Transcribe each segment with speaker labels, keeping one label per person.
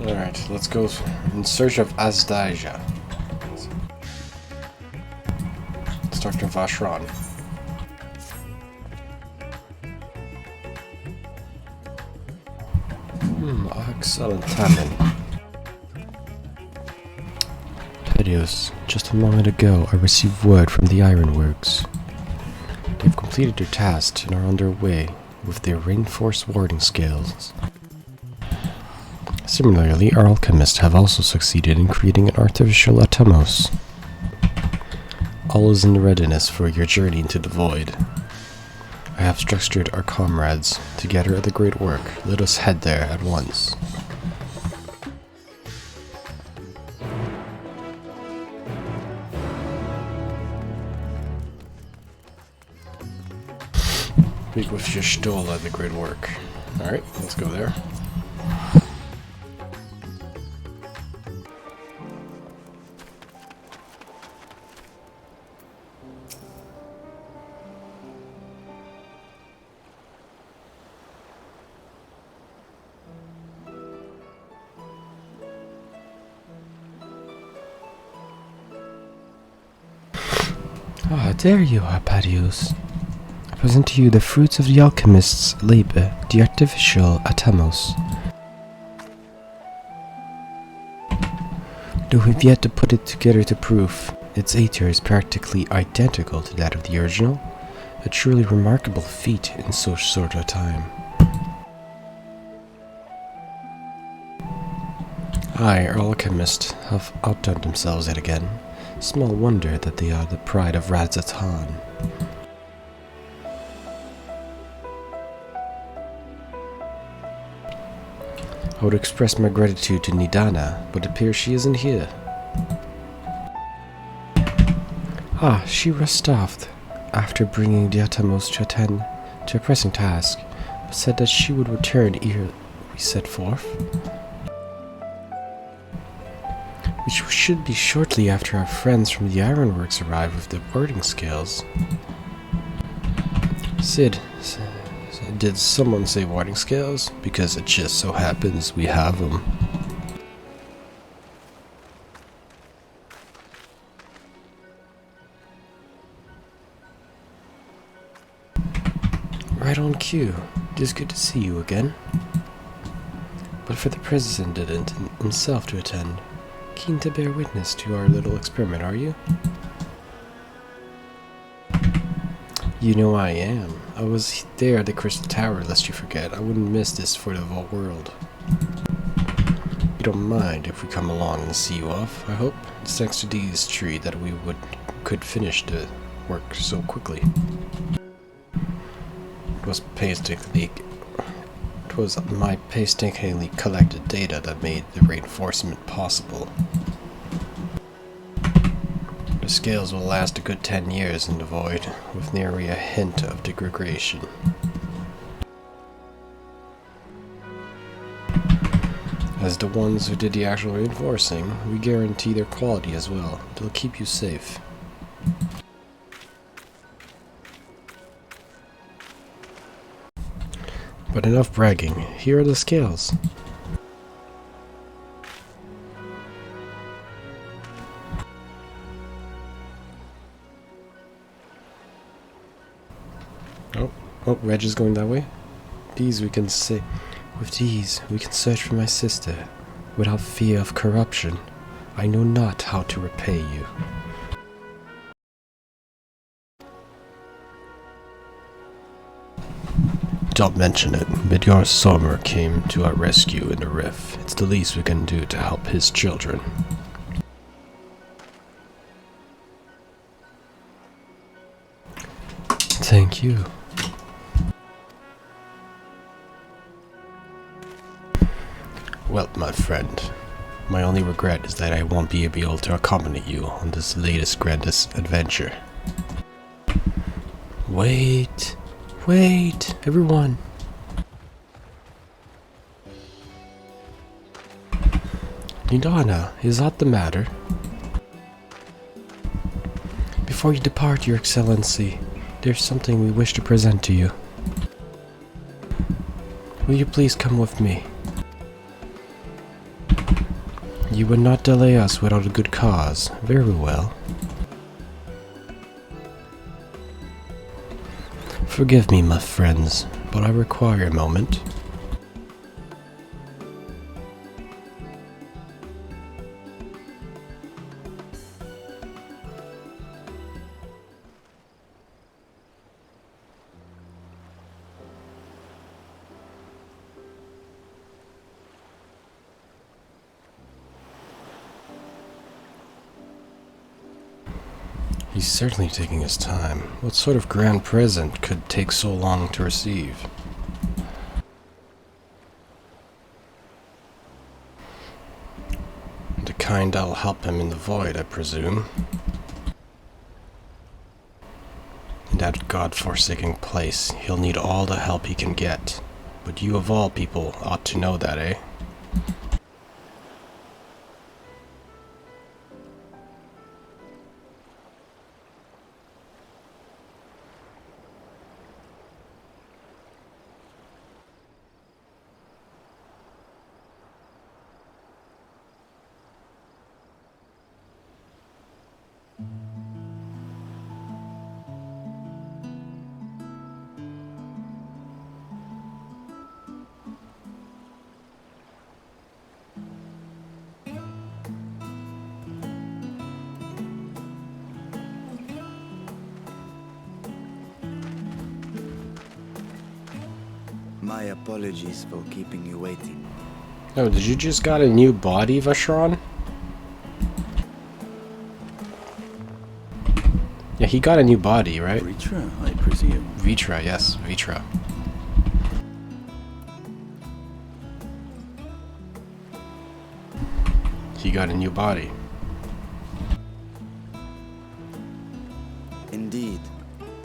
Speaker 1: Alright, let's go in search of Azdaja. It's Dr. Vashran. Excellent timing. Pedios, just a moment ago I received word from the Ironworks. They've completed their task and are underway with their reinforced warding scales. Similarly, our alchemists have also succeeded in creating an artificial Atemos. All is in readiness for your journey into the void. I have structured our comrades together at the great work. Let us head there at once. Speak with your Stola at the great work. Alright, let's go there. Ah, there you are, Padius. I present to you the fruits of the alchemist's labor, the artificial Atemos. Though we've yet to put it together to proof, its Aether is practically identical to that of the original, a truly remarkable feat in so short a time. Our alchemists have outdone themselves yet again. Small wonder that they are the pride of Razatan. I would express my gratitude to Nidana, but it appears she isn't here. Ah, she rushed off after bringing the Atamos to attend to a pressing task, but said that she would return ere we set forth. Which should be shortly after our friends from the Ironworks arrive with the warding scales. Sid, did someone say warding scales? Because it just so happens we have them. Right on cue. It is good to see you again. But for the President himself to attend. Keen to bear witness to our little experiment, are you? You know I am. I was there at the Crystal Tower, lest you forget. I wouldn't miss this for the whole world. You don't mind if we come along and see you off, I hope? It's thanks to these tree that we could finish the work so quickly. It was my painstakingly collected data that made the reinforcement possible. The scales will last a good 10 years in the void, with nary a hint of degradation. As the ones who did the actual reinforcing, we guarantee their quality as well. They'll keep you safe. But enough bragging. Here are the scales. Oh, Reg is going that way. With these we can search for my sister without fear of corruption. I know not how to repay you. Don't mention it, but your Sommer came to our rescue in the rift. It's the least we can do to help his children. Thank you. Well, my friend, my only regret is that I won't be able to accompany you on this latest grandest adventure. Wait, everyone. Nidana, is that the matter? Before you depart, Your Excellency, there's something we wish to present to you. Will you please come with me? You would not delay us without a good cause. Very well. Forgive me, my friends, but I require a moment. He's certainly taking his time. What sort of grand present could take so long to receive? The kind that'll help him in the void, I presume. In that god-forsaken place, he'll need all the help he can get. But you of all people ought to know that, eh?
Speaker 2: My apologies for keeping you waiting.
Speaker 1: Oh, did you just got a new body, Vashron? Yeah, he got a new body, right?
Speaker 2: Vitra, I presume.
Speaker 1: Vitra, yes, Vitra. He got a new body.
Speaker 2: Indeed,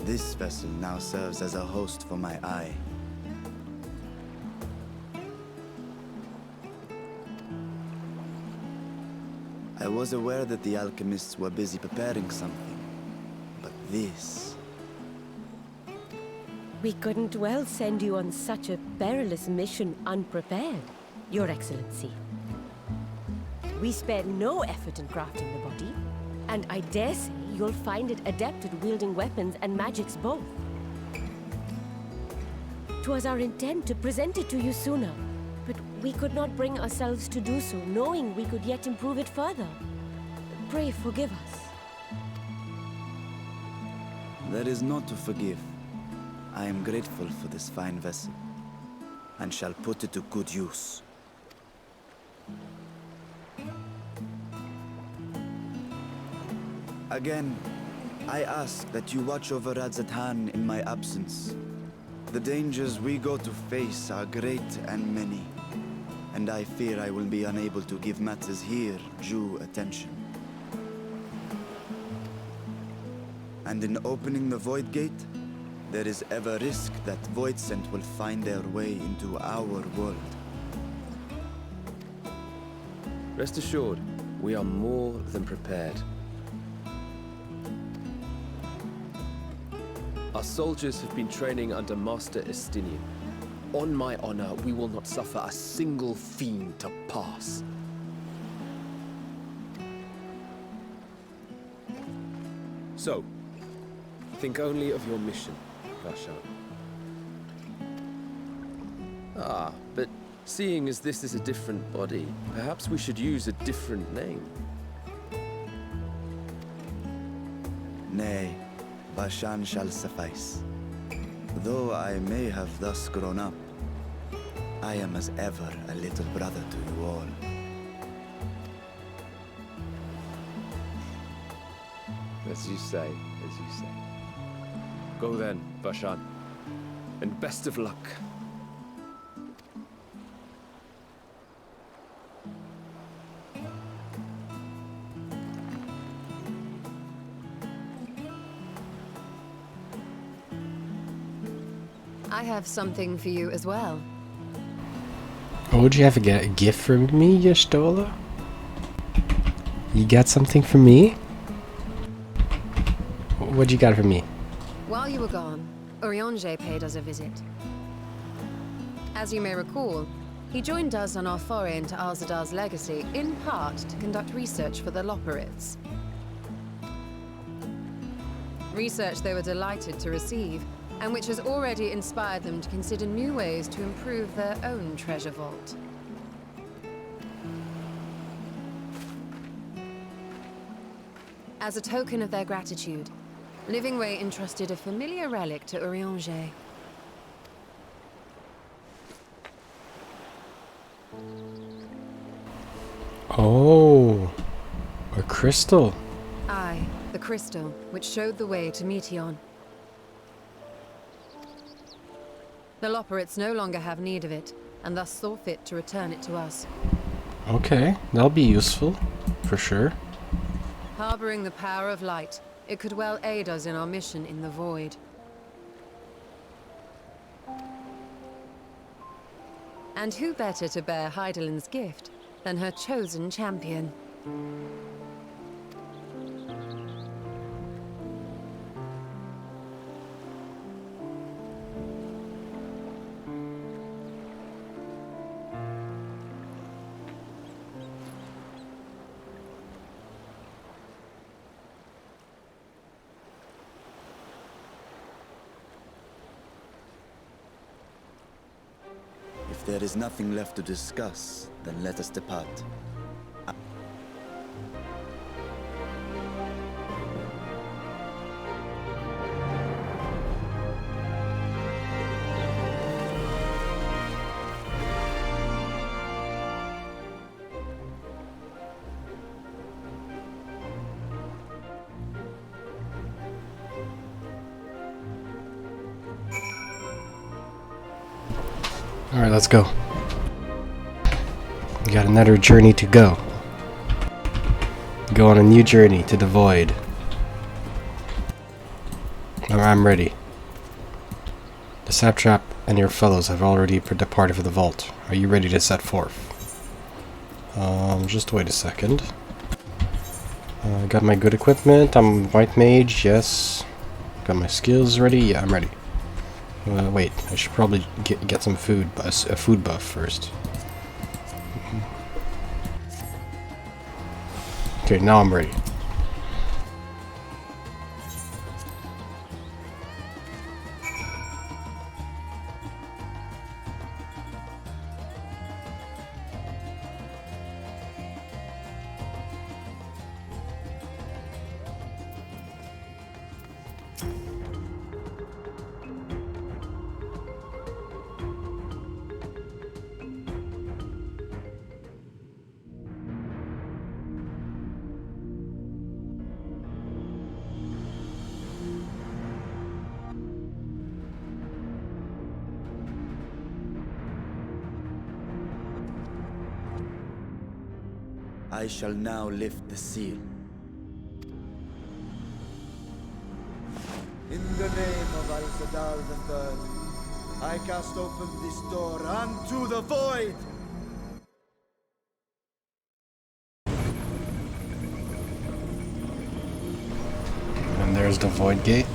Speaker 2: this vessel now serves as a host for my eye. I was aware that the alchemists were busy preparing something, but this...
Speaker 3: We couldn't well send you on such a perilous mission unprepared, Your Excellency. We spared no effort in crafting the body, and I dare say you'll find it adept at wielding weapons and magics both. 'Twas our intent to present it to you sooner, but we could not bring ourselves to do so, knowing we could yet improve it further. Pray forgive us.
Speaker 2: There is naught to forgive. I am grateful for this fine vessel, and shall put it to good use. Again, I ask that you watch over Radzatan in my absence. The dangers we go to face are great and many, and I fear I will be unable to give matters here due attention. And in opening the Void Gate, there is ever risk that Void Scent will find their way into our world.
Speaker 4: Rest assured, we are more than prepared. Our soldiers have been training under Master Estinian. On my honor, we will not suffer a single fiend to pass. So, think only of your mission, Vashan. Ah, but seeing as this is a different body, perhaps we should use a different name.
Speaker 2: Nay, Vashan shall suffice. Though I may have thus grown up, I am as ever a little brother to you all.
Speaker 4: As you say, as you say. Go then, Vashan, and best of luck.
Speaker 5: I have something for you as well.
Speaker 1: Oh, would you have a gift for me, Yestola? You got something for me? What you got for me?
Speaker 5: While you were gone, Urianger paid us a visit. As you may recall, He joined us on our foray into Alzadar's legacy, in part to conduct research for the Loperids. Research they were delighted to receive, and which has already inspired them to consider new ways to improve their own treasure vault. As a token of their gratitude, Livingway entrusted a familiar relic to Urianger.
Speaker 1: Oh, a crystal.
Speaker 5: Aye, the crystal, which showed the way to Meteon. The Loperids no longer have need of it, and thus saw fit to return it to us.
Speaker 1: Okay, that'll be useful, for sure.
Speaker 5: Harboring the power of light, it could well aid us in our mission in the void. And who better to bear Hydaelyn's gift than her chosen champion?
Speaker 2: If there is nothing left to discuss, then let us depart.
Speaker 1: Alright, let's go. We got another journey to go. Go on a new journey to the void. I'm ready. The Saptrap and your fellows have already departed for the vault. Are you ready to set forth? Just wait a second. Got my good equipment. I'm white mage, yes. Got my skills ready? Yeah, I'm ready. Wait, I should probably get some food, a food buff first. Okay, now I'm ready.
Speaker 2: I shall now lift the seal. In the name of Al-Zadar III, I cast open this door unto the void!
Speaker 1: And there's the void gate.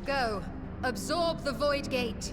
Speaker 5: Go. Absorb the void gate.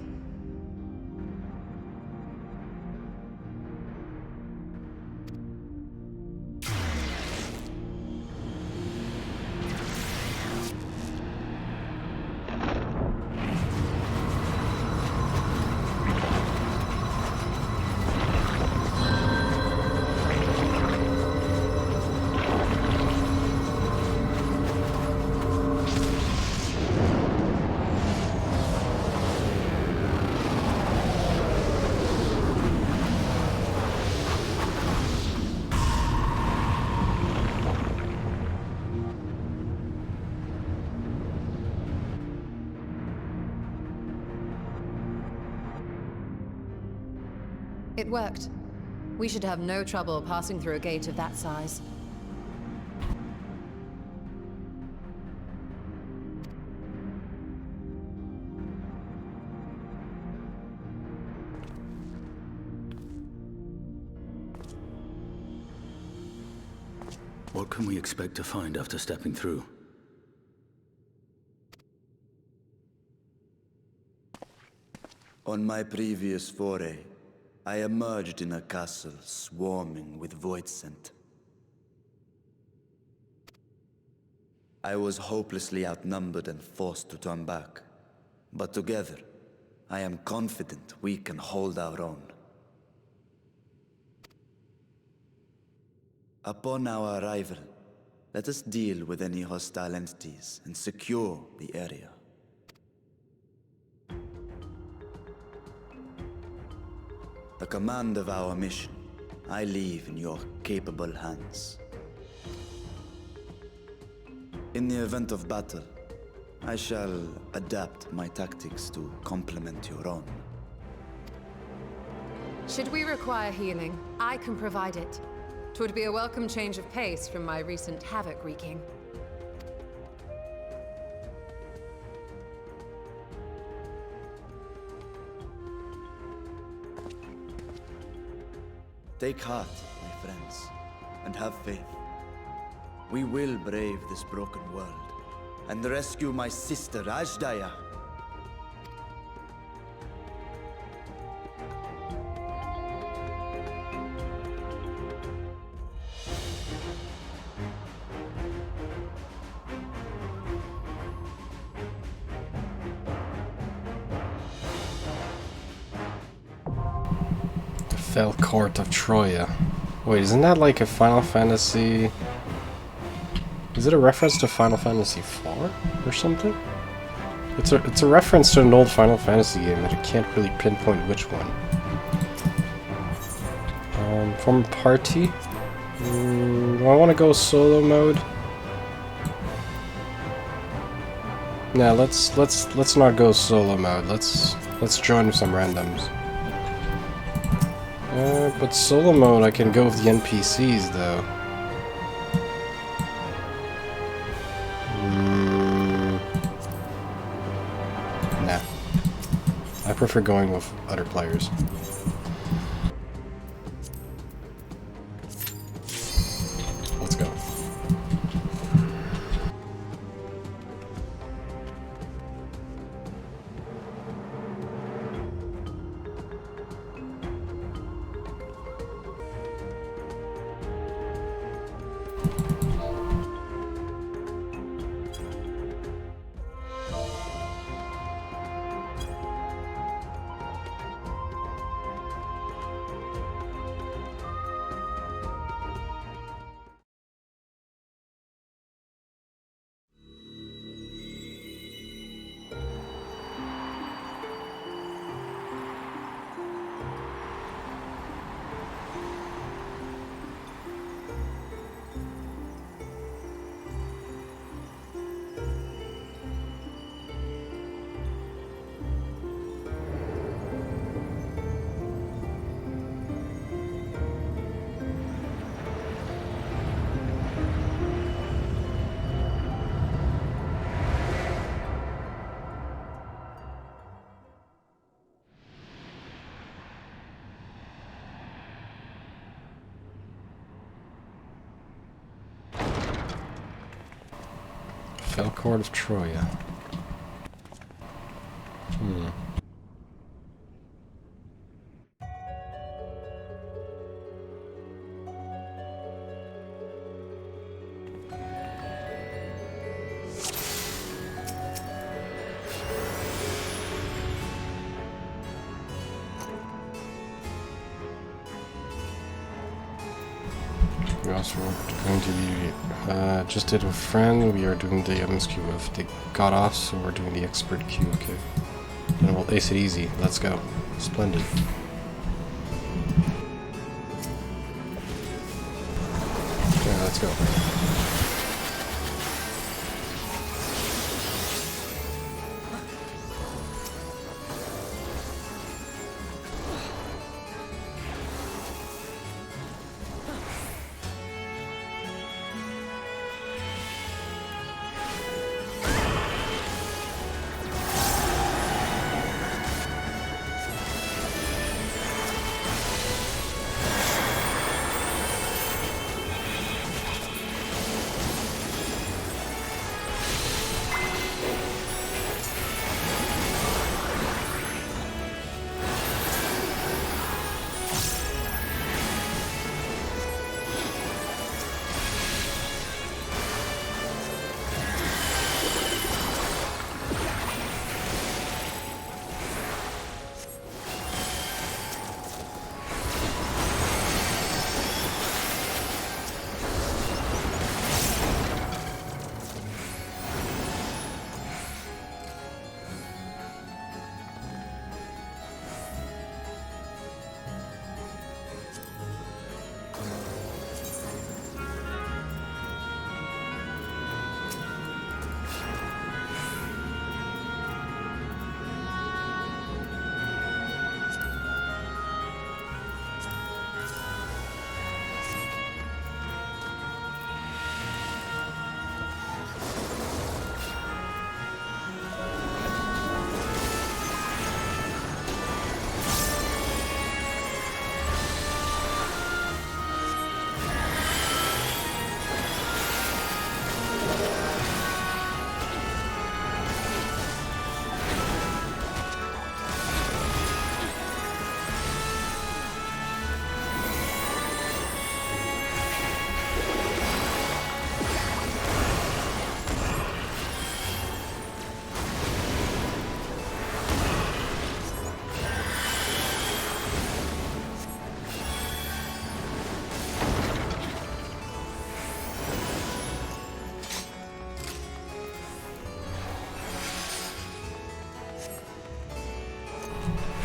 Speaker 5: It worked. We should have no trouble passing through a gate of that size.
Speaker 6: can we expect to find after stepping through?
Speaker 2: On my previous foray, I emerged in a castle swarming with void scent. I was hopelessly outnumbered and forced to turn back. But together, I am confident we can hold our own. Upon our arrival, let us deal with any hostile entities and secure the area. The command of our mission, I leave in your capable hands. In the event of battle, I shall adapt my tactics to complement your own.
Speaker 5: Should we require healing, I can provide it. 'Twould be a welcome change of pace from my recent havoc wreaking.
Speaker 2: Take heart, my friends, and have faith. We will brave this broken world and rescue my sister Ajdaya.
Speaker 1: Fell Court of Troya. Wait, isn't that like a Final Fantasy... Is it a reference to Final Fantasy IV or something? It's a reference to an old Final Fantasy game, but I can't really pinpoint which one. Form a party? Do I want to go solo mode? Nah, let's not go solo mode. Let's join some randoms. But solo mode, I can go with the NPCs, though. Nah. I prefer going with other players. Let's go. Fell Court of Troya. We also are going to be just did with friend. We are doing the MS queue with the got off, so we're doing the expert queue. Okay, and we'll ace it easy. Let's go. Splendid. Okay, let's go.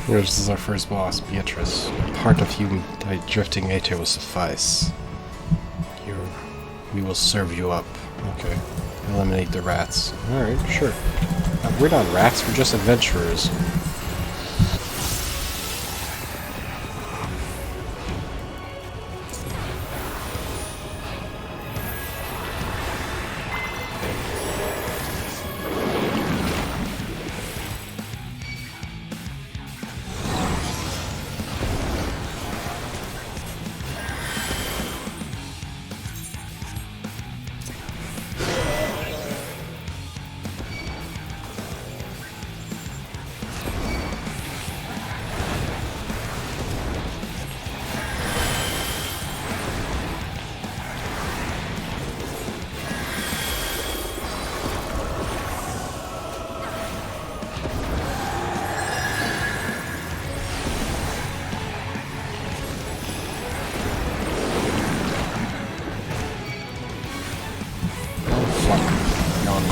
Speaker 1: This is our first boss, Beatrice. Part of you, thy drifting Aether will suffice. We will serve you up. Okay. Eliminate the rats. Alright, sure. We're not rats, we're just adventurers.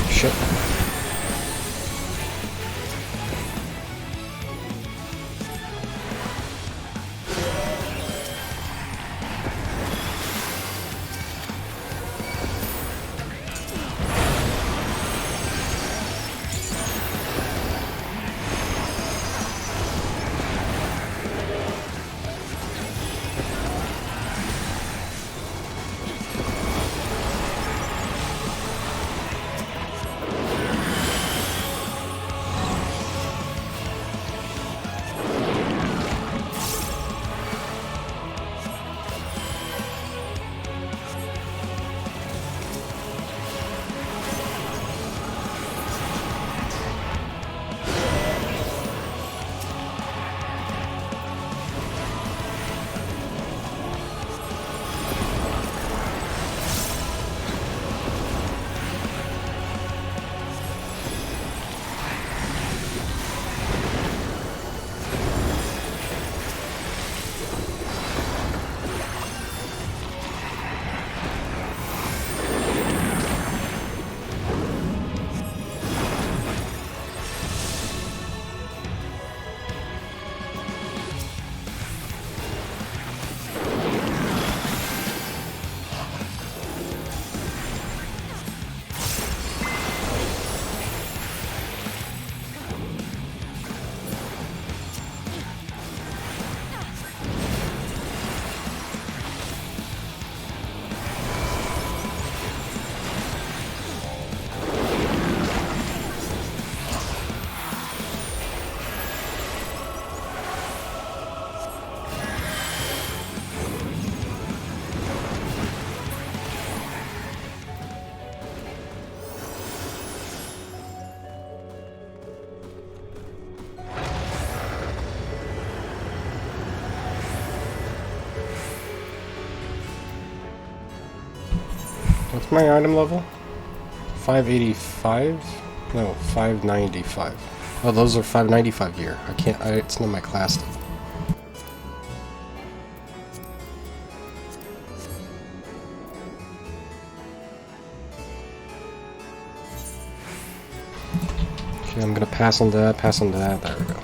Speaker 1: Shit. What's my item level? 585? No, 595. Oh, those are 595 gear. I can't, it's not my class. Okay, I'm gonna pass on that, there we go.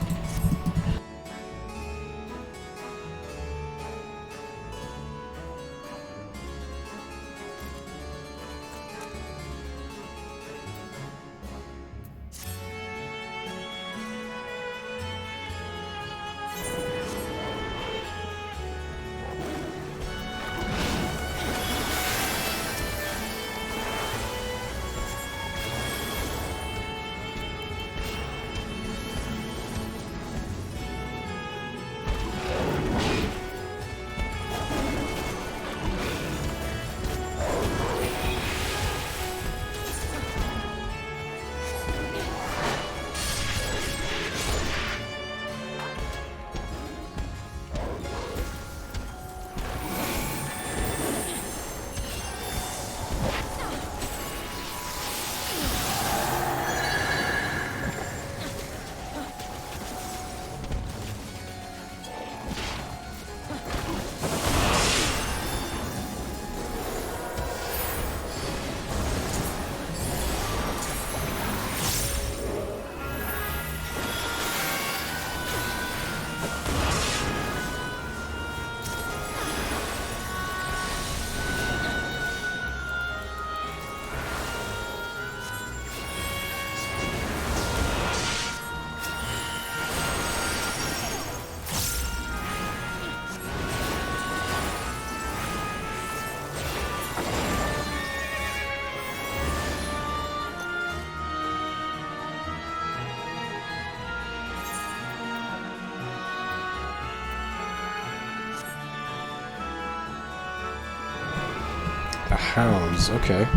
Speaker 1: Hounds, okay.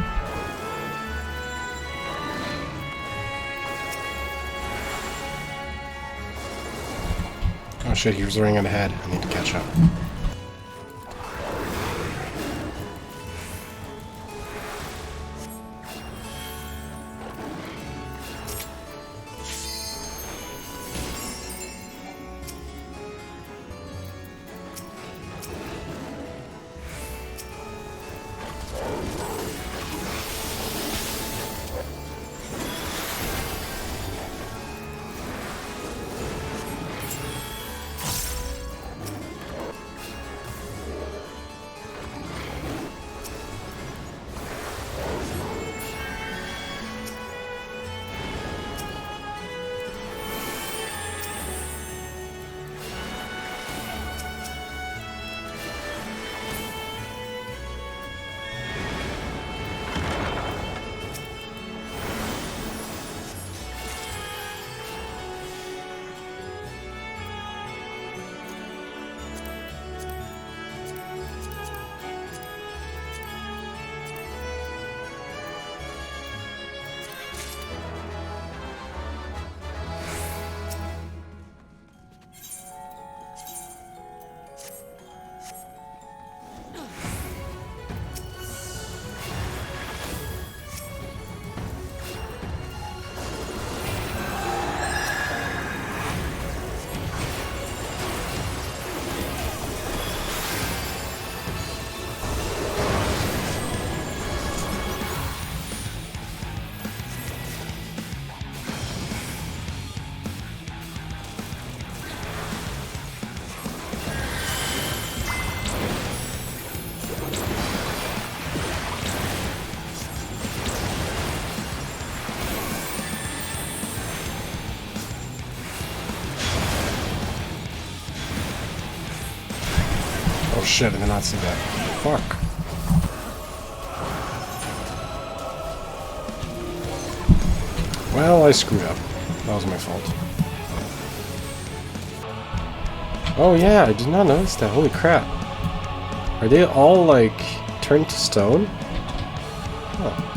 Speaker 1: Oh shit, he was running ahead. I need to catch up. Oh shit, I did not see that. Fuck. Well, I screwed up. That was my fault. Oh yeah, I did not notice that. Holy crap. Are they all, like, turned to stone? Oh.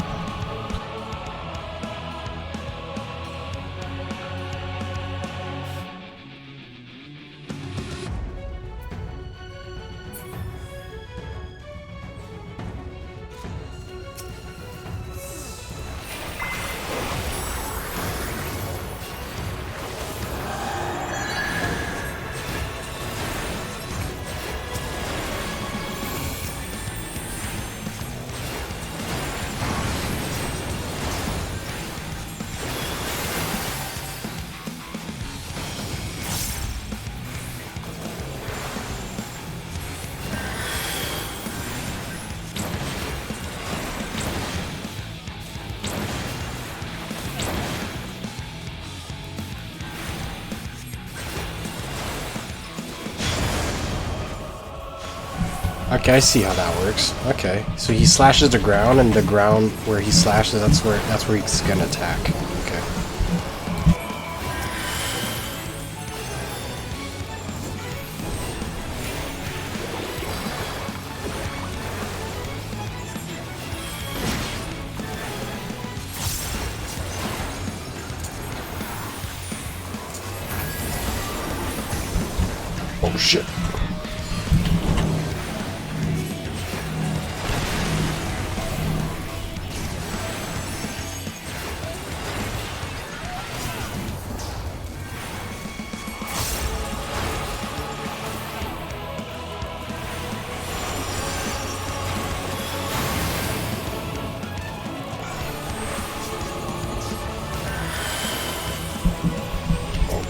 Speaker 1: Okay, I see how that works. Okay, so he slashes the ground, and the ground where he slashes, that's where he's gonna attack. Okay. Oh shit.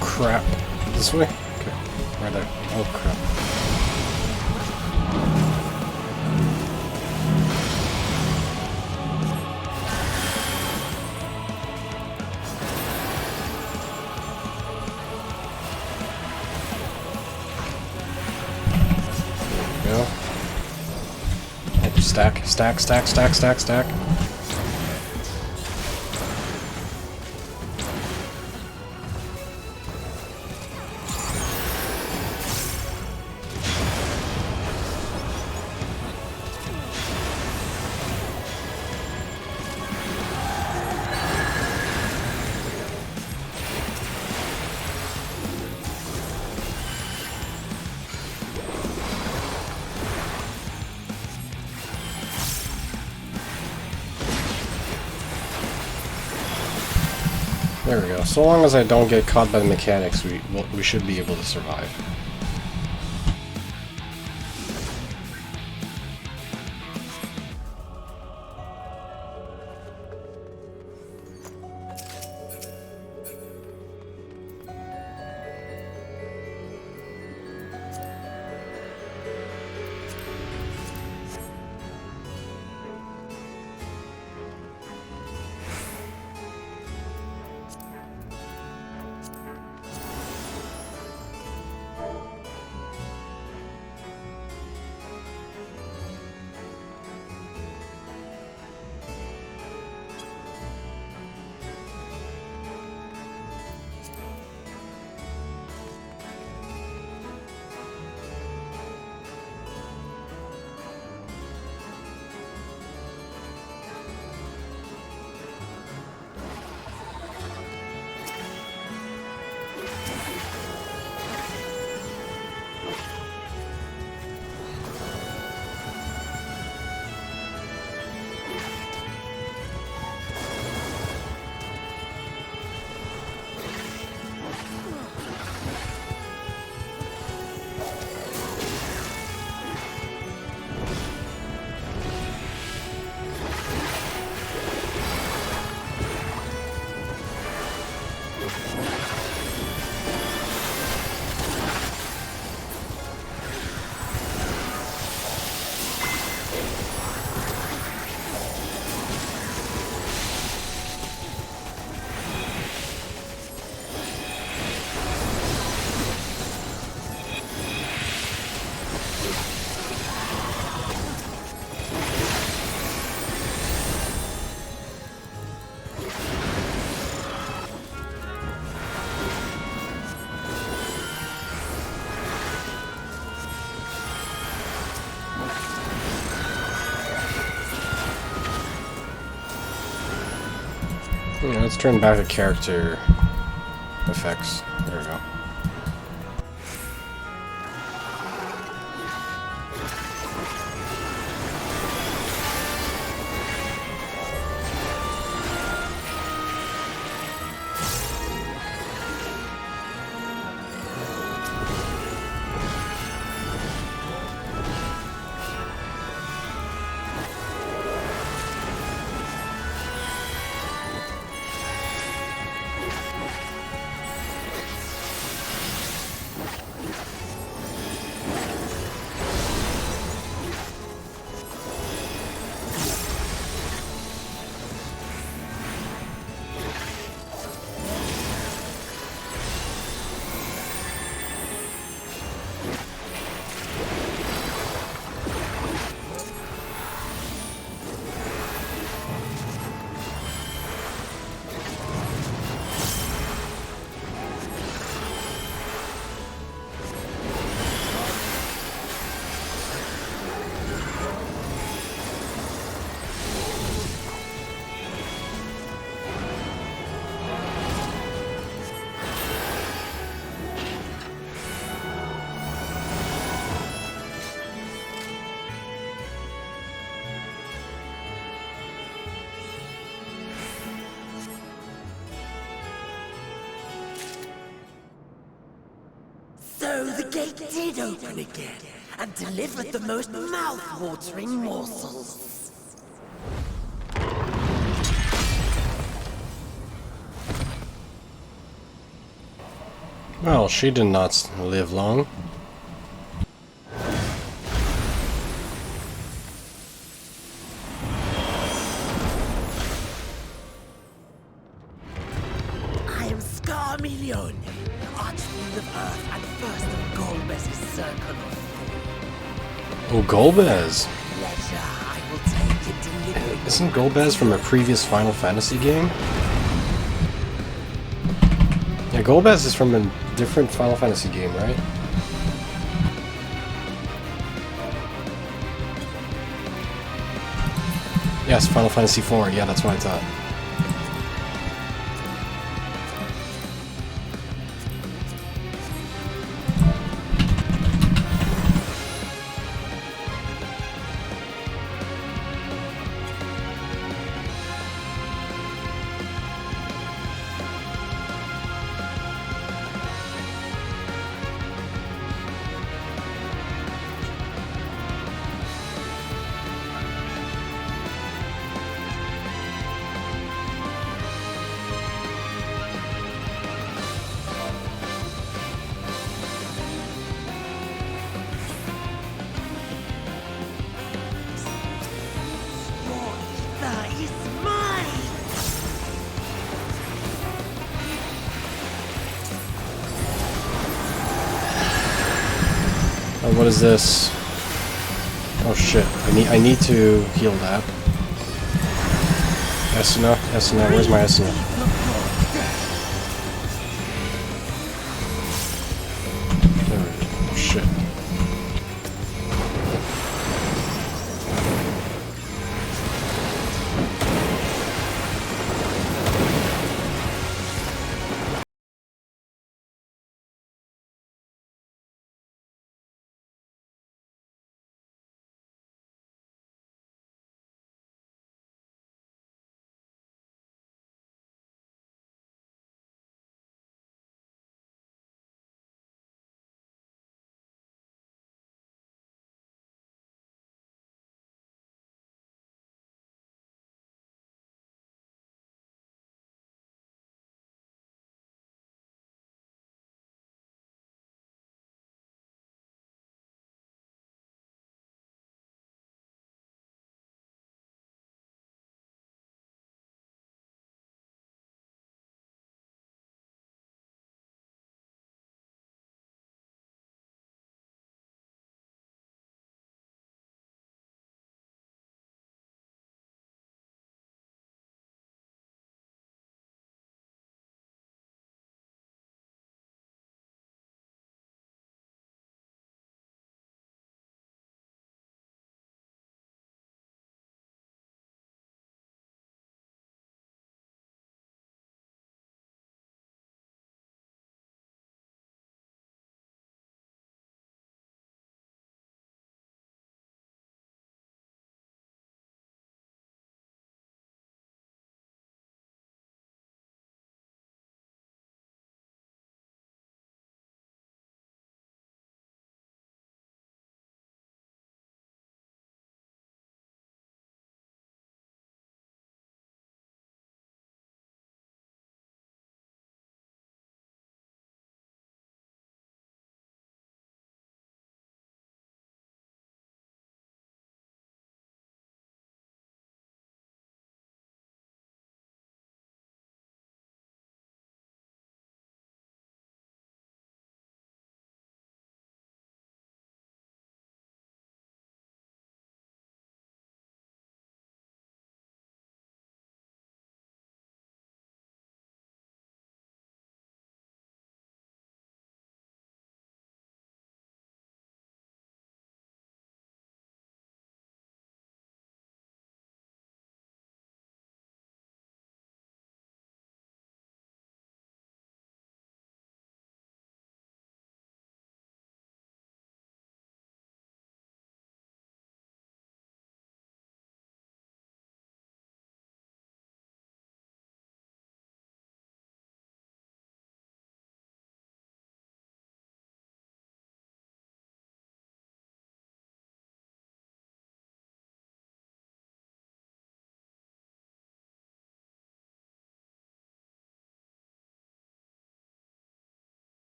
Speaker 1: Crap. This way? Okay. Right there. Oh crap. There we go. Oh, stack, stack, stack, stack, stack, stack. There we go. So long as I don't get caught by the mechanics, we should be able to survive. Yeah, let's turn back to character effects. There we go.
Speaker 7: So the gate did open again, and delivered the most mouth-watering morsels.
Speaker 1: Well, she did not live long.
Speaker 7: I am Scarmilione, Archfiend of Earth and first of Golbez's Circle of Fate.
Speaker 1: Oh, Golbez!
Speaker 7: Pleasure I will take in delivering.
Speaker 1: Isn't Golbez from a previous Final Fantasy game? Yeah, Golbez is from a different Final Fantasy game, right? Yes, Final Fantasy IV. Yeah, that's what I thought. Oh, what is this? Oh shit! I need to heal that. Esuna, Esuna, where's my Esuna? There we go. Oh shit!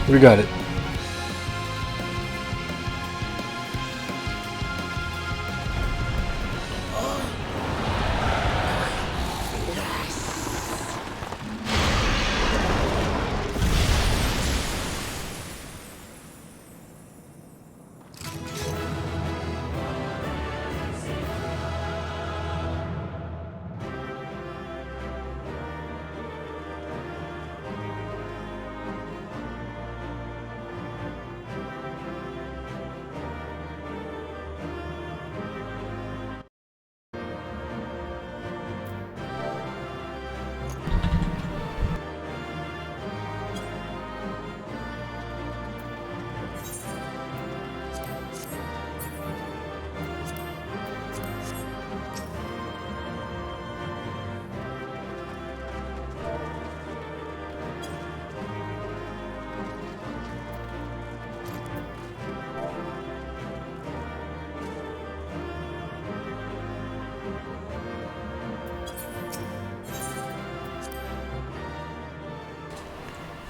Speaker 1: We got it.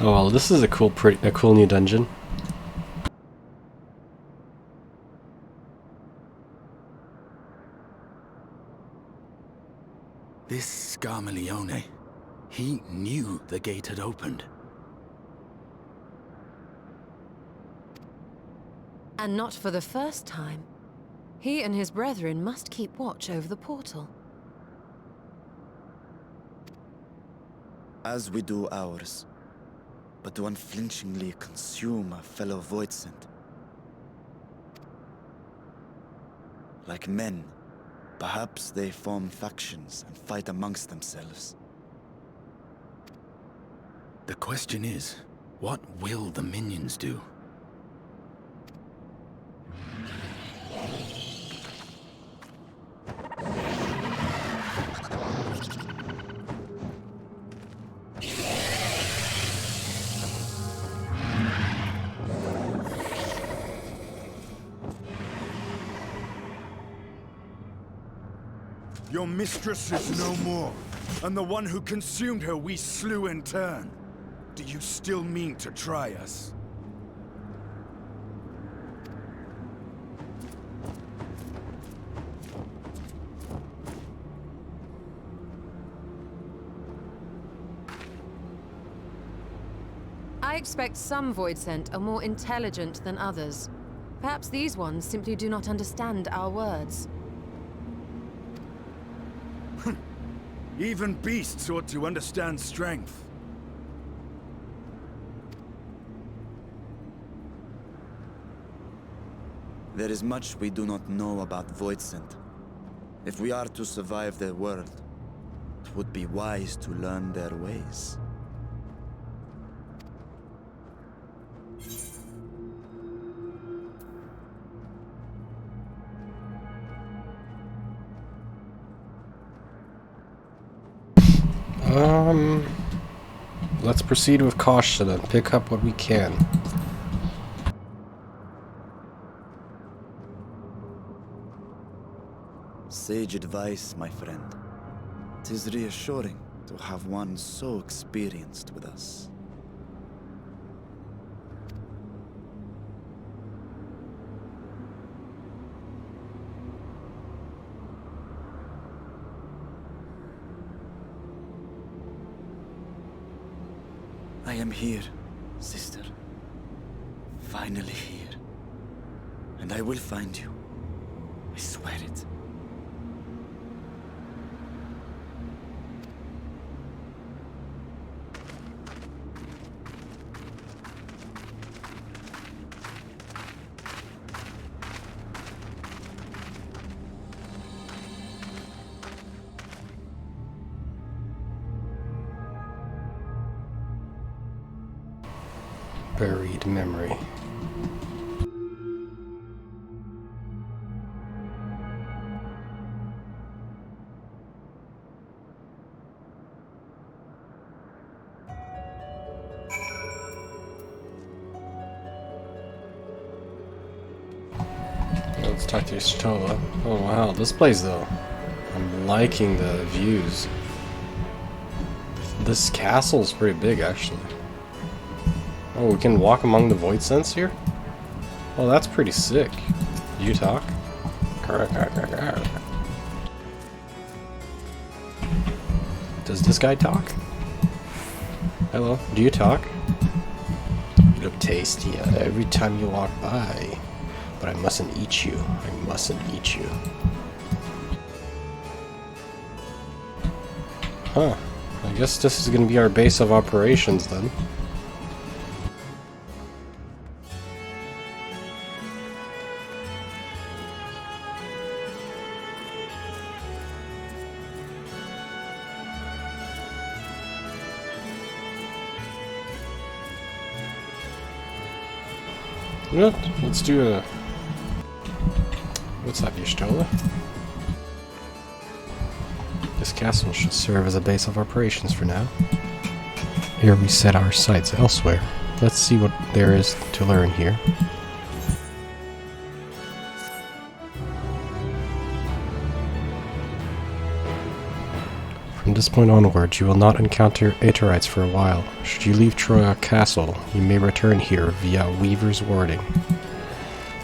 Speaker 1: Oh well, this is a cool new dungeon.
Speaker 6: This Scarmalione, he knew the gate had opened.
Speaker 5: And not for the first time. He and his brethren must keep watch over the portal.
Speaker 2: As we do ours, but to unflinchingly consume a fellow Voidsent. Like men, perhaps they form factions and fight amongst themselves.
Speaker 6: The question is, what will the minions do?
Speaker 8: Your mistress is no more, and the one who consumed her we slew in turn. Do you still mean to try us?
Speaker 5: I expect some Voidsent are more intelligent than others. Perhaps these ones simply do not understand our words.
Speaker 8: Even beasts ought to understand strength.
Speaker 2: There is much we do not know about Voidsent. If we are to survive their world, it would be wise to learn their ways.
Speaker 1: Let's proceed with caution and pick up what we can.
Speaker 2: Sage advice, my friend. 'Tis reassuring to have one so experienced with us. I am here, sister. Finally here. And I will find you. I swear it.
Speaker 1: Buried memory. Let's talk to Stola. Oh wow, this place though. I'm liking the views. This castle's pretty big actually. Oh, we can walk among the Voidsents here? Oh, that's pretty sick. Do you talk? Does this guy talk? Hello, do you talk? You look tasty every time you walk by. But I mustn't eat you. I mustn't eat you. Huh. I guess this is gonna be our base of operations then. You know what? Let's do a... What's up, Y'shtola? This castle should serve as a base of operations for now. Here we set our sights elsewhere. Let's see what there is to learn here. From this point onward, you will not encounter Aetherites for a while. Should you leave Troya Castle, you may return here via Weaver's Warding.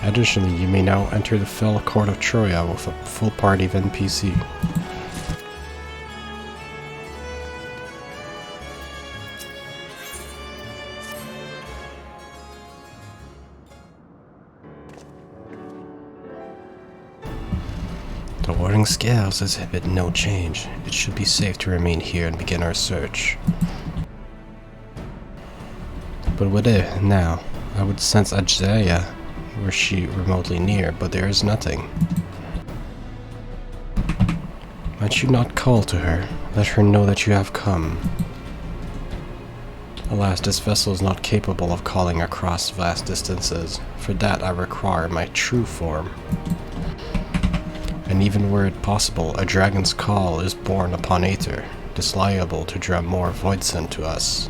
Speaker 1: Additionally, you may now enter the Fell Court of Troya with a full party of NPC. The Warding Scales exhibit no change. It should be safe to remain here and begin our search. But with it now, I would sense Ajaya were she remotely near, but there is nothing. Might you not call to her? Let her know that you have come. Alas, this vessel is not capable of calling across vast distances. For that I require my true form. And even were it possible, a dragon's call is born upon Aether, this liable to draw more void sent to us.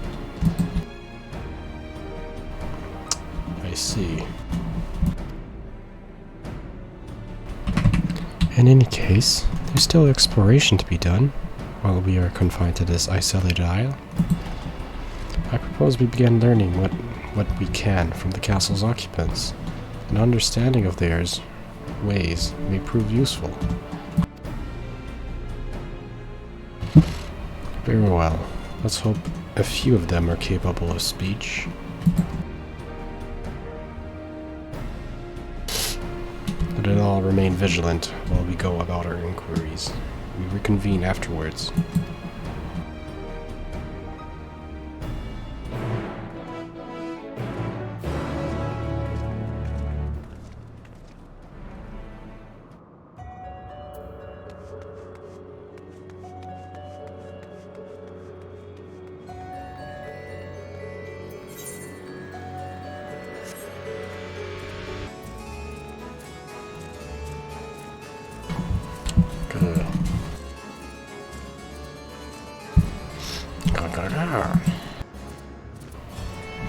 Speaker 1: I see. In any case, there's still exploration to be done, while we are confined to this isolated isle. I propose we begin learning what we can from the castle's occupants. An understanding of theirs ways may prove useful. Very well. Let's hope a few of them are capable of speech. Let it all remain vigilant while we go about our inquiries. We reconvene afterwards.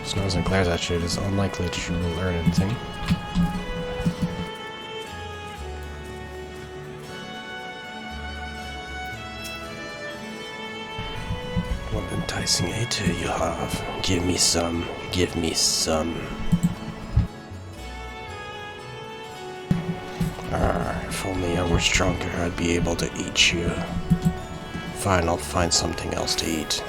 Speaker 1: Snows and glares at you, it is unlikely that you will learn anything. What enticing Aether you have. Give me some. Give me some. If only I were stronger, I'd be able to eat you. Fine, I'll find something else to eat.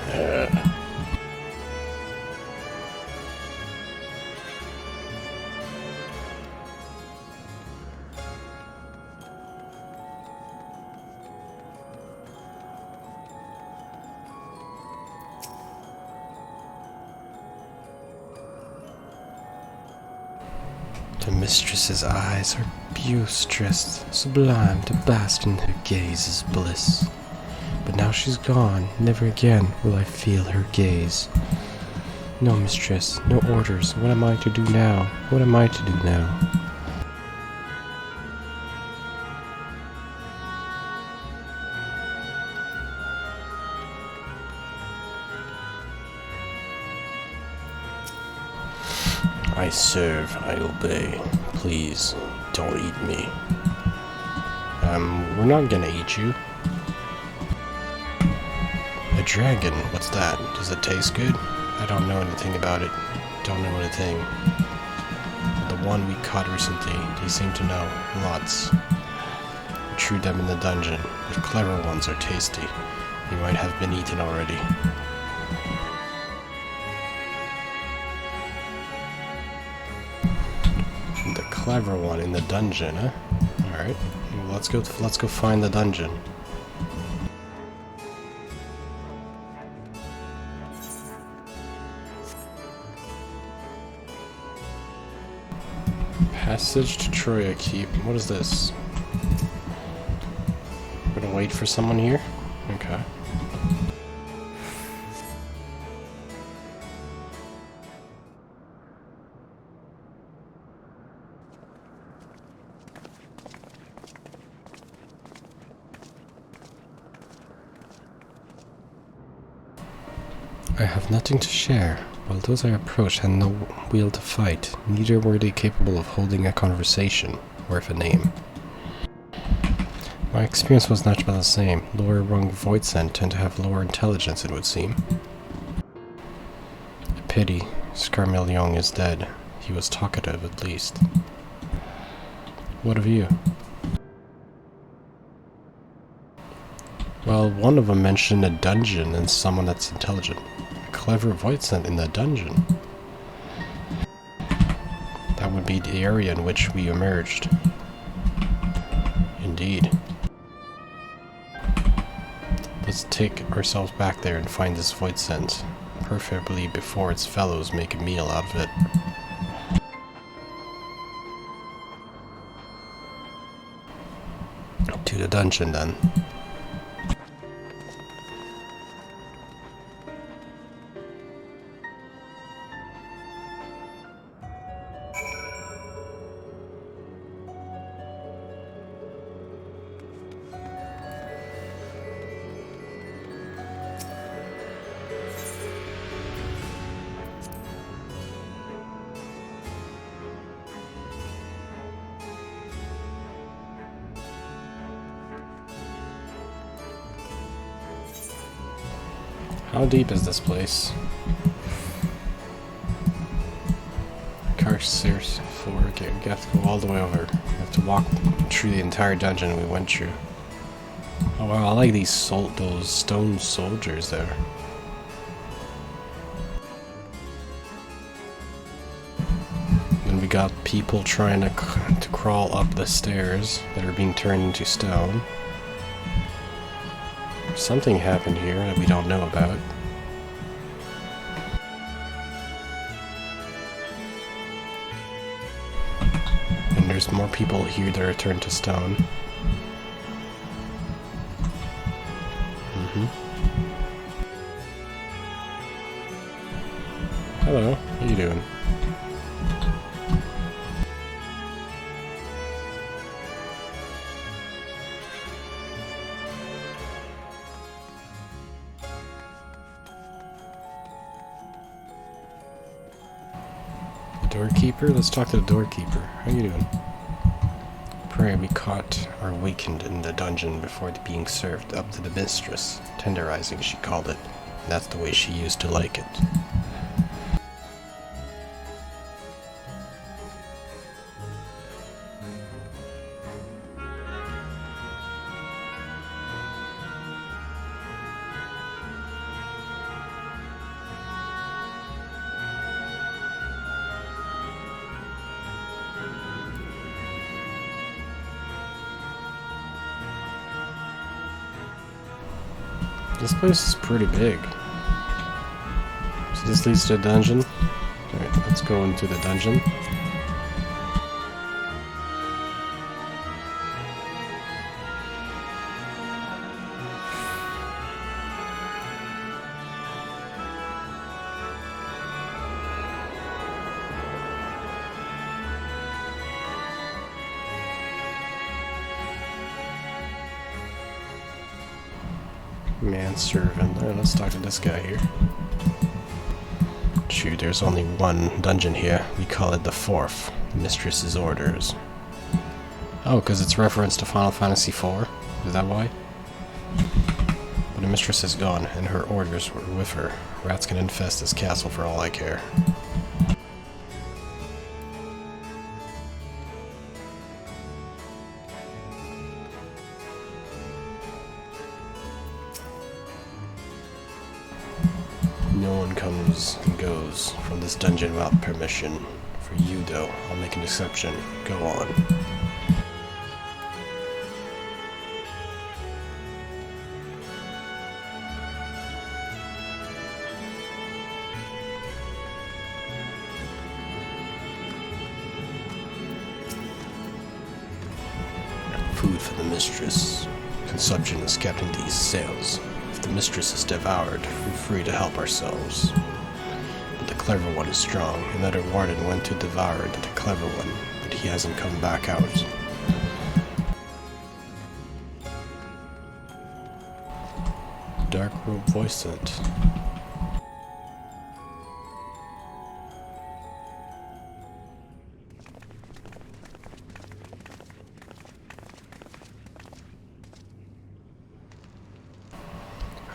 Speaker 1: The mistress's eyes are beaustress, sublime to bask in her gaze's bliss. But now she's gone, never again will I feel her gaze. No, mistress, no orders. What am I to do now? What am I to do now? I serve, I obey. Please, don't eat me. We're not gonna eat you. A dragon, what's that? Does it taste good? I don't know anything about it. Don't know anything. The one we caught recently, they seem to know lots. We threw them in the dungeon. The clever ones are tasty. They might have been eaten already. The clever one in the dungeon, huh? Alright. Well, let's go find the dungeon. Passage to Troya Keep. What is this? We're gonna wait for someone here? Okay. I have nothing to share. While those I approached had no will to fight, neither were they capable of holding a conversation, worth a name. My experience was not about the same. Lower rung Voidsent tend to have lower intelligence, it would seem. A pity. Scarmillion is dead. He was talkative, at least. What of you? Well, one of them mentioned a dungeon and someone that's intelligent. A clever Voidsent in the dungeon. That would be the area in which we emerged. Indeed. Let's take ourselves back there and find this Voidsent, preferably before its fellows make a meal out of it. To the dungeon, then. How deep is this place? Carcer's 4. Okay, we have to go all the way over. We have to walk through the entire dungeon we went through. Oh wow, I like these those stone soldiers there. And we got people trying to crawl up the stairs that are being turned into stone. Something happened here that we don't know about. And there's more people here that are turned to stone. Hello, how you doing? Doorkeeper? Let's talk to the doorkeeper. How you doing? Pray we caught or wakened in the dungeon before being served up to the mistress. Tenderizing, she called it. That's the way she used to like it. This place is pretty big. So this leads to a dungeon. Alright, let's go into the dungeon. Manservant. Alright, let's talk to this guy here. Shoot, there's only one dungeon here. We call it the fourth. Mistress's orders. Oh, because it's referenced to Final Fantasy IV? Is that why? But the mistress is gone, and her orders were with her. Rats can infest this castle for all I care. No one comes and goes from this dungeon without permission. For you, though, I'll make an exception. Go on. Food for the mistress. Consumption is kept in these cells. If the mistress is devoured, we're free to help ourselves. But the clever one is strong. Another warden went to devour the clever one, but he hasn't come back out. Dark robe Voidsent.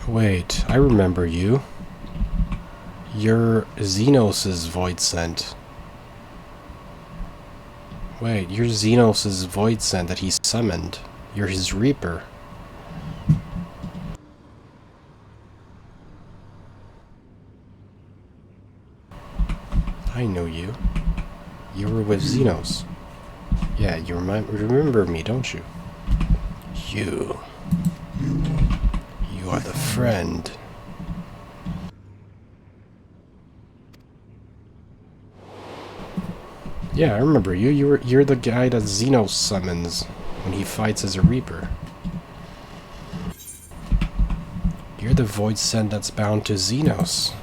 Speaker 1: Wait, I remember you. You're Xenos' Void Sent. Wait, you're Xenos' Void Sent that he summoned. You're his Reaper. I know you. You were with Xenos. Yeah, you remember me, don't you? You are the friend. Yeah, I remember you. You're the guy that Xenos summons when he fights as a Reaper. You're the Void Sent that's bound to Xenos.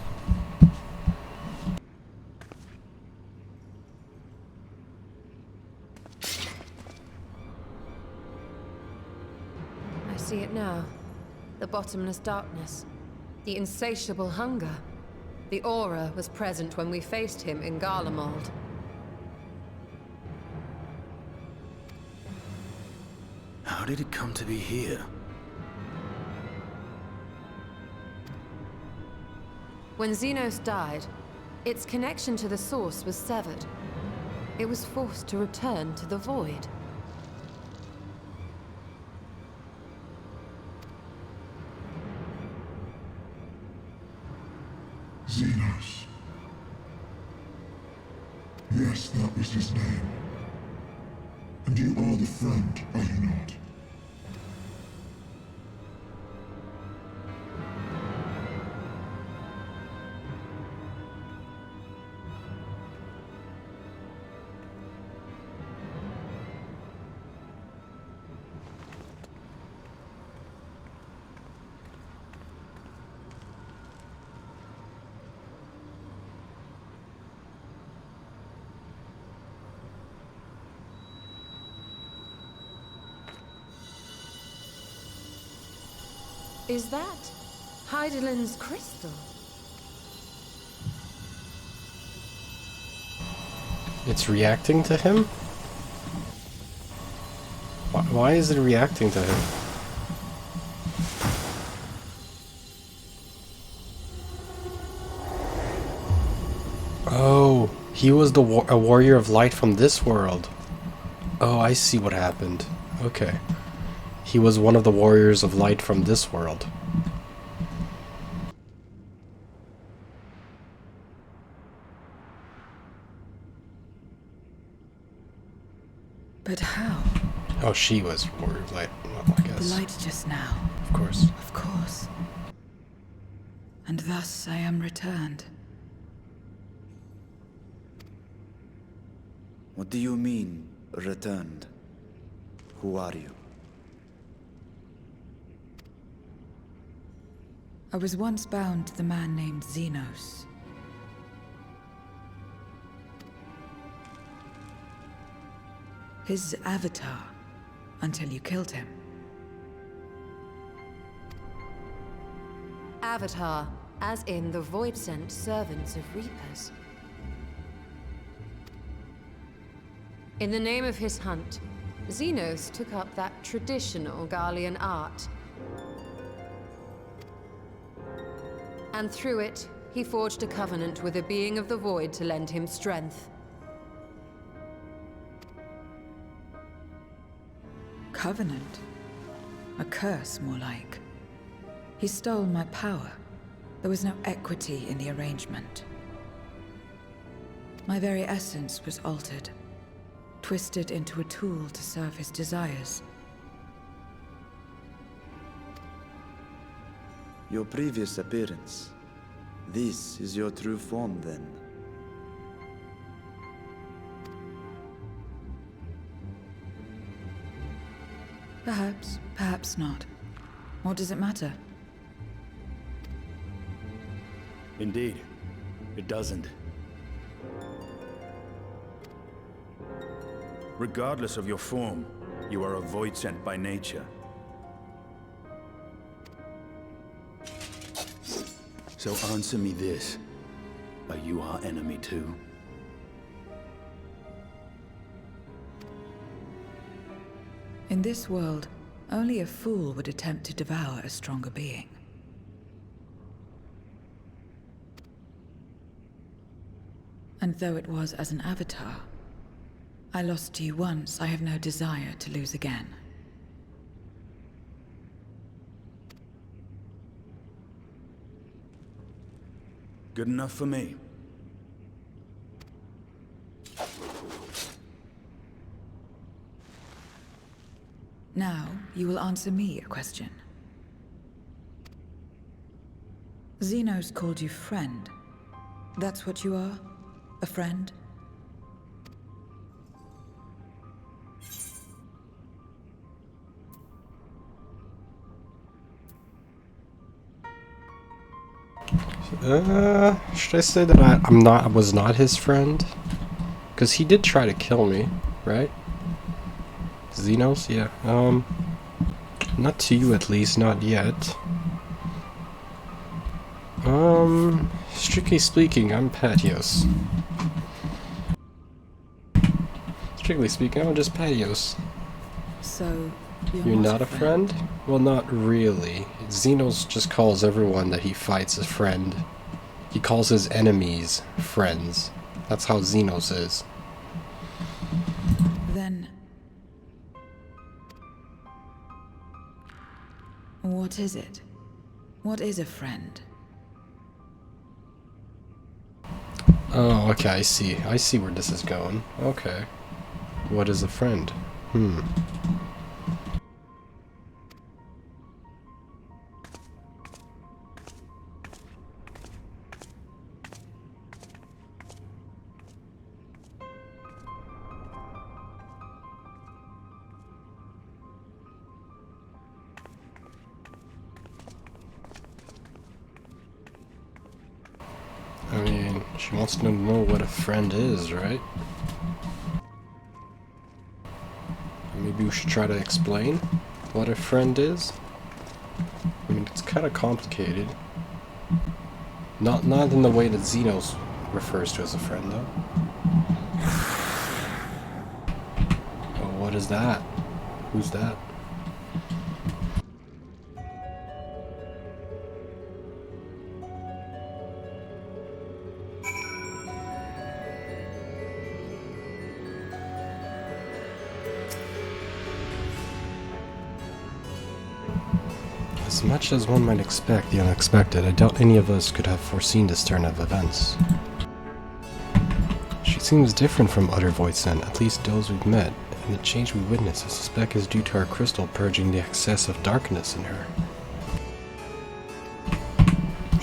Speaker 5: I see it now. The bottomless darkness. The insatiable hunger. The aura was present when we faced him in Garlemald.
Speaker 6: How did it come to be here?
Speaker 5: When Xenos died, its connection to the source was severed. It was forced to return to the void.
Speaker 9: Xenos. Yes, that was his name. And you are the friend, are you not?
Speaker 5: Is that Heidelin's crystal?
Speaker 1: It's reacting to him? Why is it reacting to him? Oh, he was a warrior of light from this world. Oh, I see what happened. Okay. He was one of the warriors of light from this world.
Speaker 10: But how?
Speaker 1: Oh, she was warrior of light. Well, I guess.
Speaker 10: The light just now.
Speaker 1: Of course.
Speaker 10: Of course. And thus I am returned.
Speaker 2: What do you mean, returned? Who are you?
Speaker 10: I was once bound to the man named Xenos. His avatar, until you killed him.
Speaker 5: Avatar, as in the Void-sent servants of Reapers. In the name of his hunt, Xenos took up that traditional Garlean art. And through it, he forged a covenant with a being of the Void to lend him strength.
Speaker 10: Covenant? A curse, more like. He stole my power. There was no equity in the arrangement. My very essence was altered, twisted into a tool to serve his desires.
Speaker 2: Your previous appearance. This is your true form, then.
Speaker 10: Perhaps, perhaps not. What does it matter?
Speaker 6: Indeed, it doesn't.
Speaker 8: Regardless of your form, you are a void sent by nature.
Speaker 6: So answer me this. Are you our enemy too?
Speaker 10: In this world, only a fool would attempt to devour a stronger being. And though it was as an avatar, I lost to you once, I have no desire to lose again.
Speaker 8: Good enough for me.
Speaker 10: Now, you will answer me a question. Xenos called you friend. That's what you are? A friend?
Speaker 1: Should I say that I was not his friend? Because he did try to kill me, right? Xenos? Yeah. Not to you at least, not yet. Strictly speaking, I'm Patios. Strictly speaking, I'm just Patios.
Speaker 10: So,
Speaker 1: you're not a friend? Well, not really. Xenos just calls everyone that he fights a friend. He calls his enemies friends. That's how Xenos is.
Speaker 10: Then... what is it? What is a friend?
Speaker 1: Oh, okay, I see. I see where this is going. Okay. What is a friend? I mean, she wants to know what a friend is, right? Maybe we should try to explain what a friend is? I mean, it's kind of complicated. Not in the way that Xenos refers to as a friend, though. Oh, what is that? Who's that? As much as one might expect the unexpected, I doubt any of us could have foreseen this turn of events. She seems different from other Voidsent, at least those we've met, and the change we witness I suspect is due to our crystal purging the excess of darkness in her.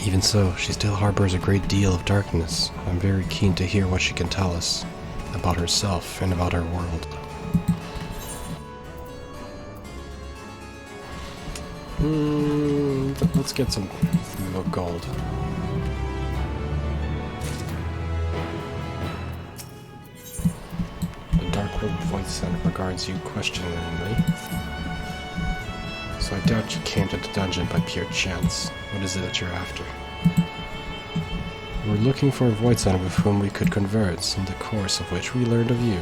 Speaker 1: Even so, she still harbors a great deal of darkness. I'm very keen to hear what she can tell us about herself and about our world. Let's get some gold. The Dark Road Voidsent regards you questioningly. So I doubt you came to the dungeon by pure chance. What is it that you're after? We're looking for a Voidsent with whom we could converse, in the course of which we learned of you.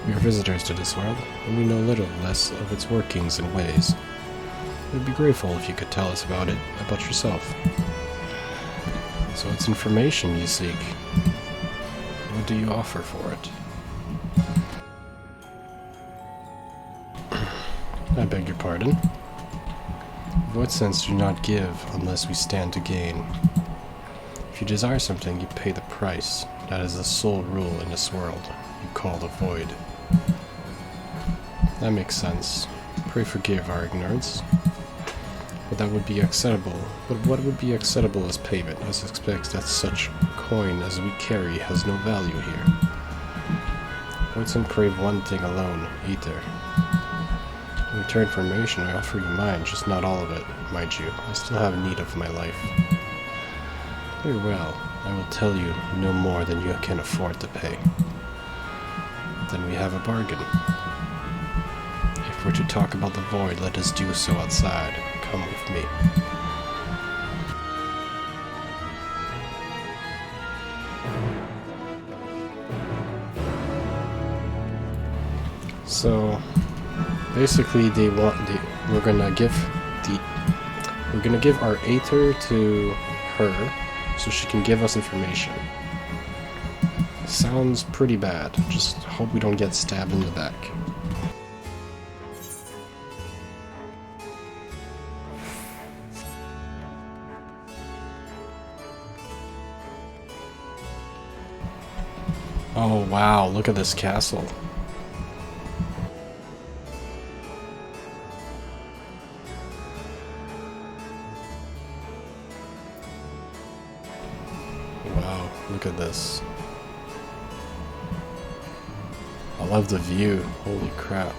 Speaker 1: We are visitors to this world, and we know little less of its workings and ways. We'd be grateful if you could tell us about yourself. So it's information you seek. What do you offer for it? I beg your pardon? Voidsents do not give unless we stand to gain. If you desire something, you pay the price. That is the sole rule in this world. You call the void. That makes sense. Pray forgive our ignorance. But that would be acceptable. But what would be acceptable as payment? I suspect that such coin as we carry has no value here. Voidsent crave one thing alone, Aether. In return for information, I offer you mine, just not all of it, mind you. I still have need of my life. Very well. I will tell you no more than you can afford to pay. Then we have a bargain. If we're to talk about the void, let us do so outside. Come with me. So basically we're gonna give our Aether to her so she can give us information. Sounds pretty bad. Just hope we don't get stabbed in the back. Oh wow, look at this castle. Wow, look at this. I love the view. Holy crap.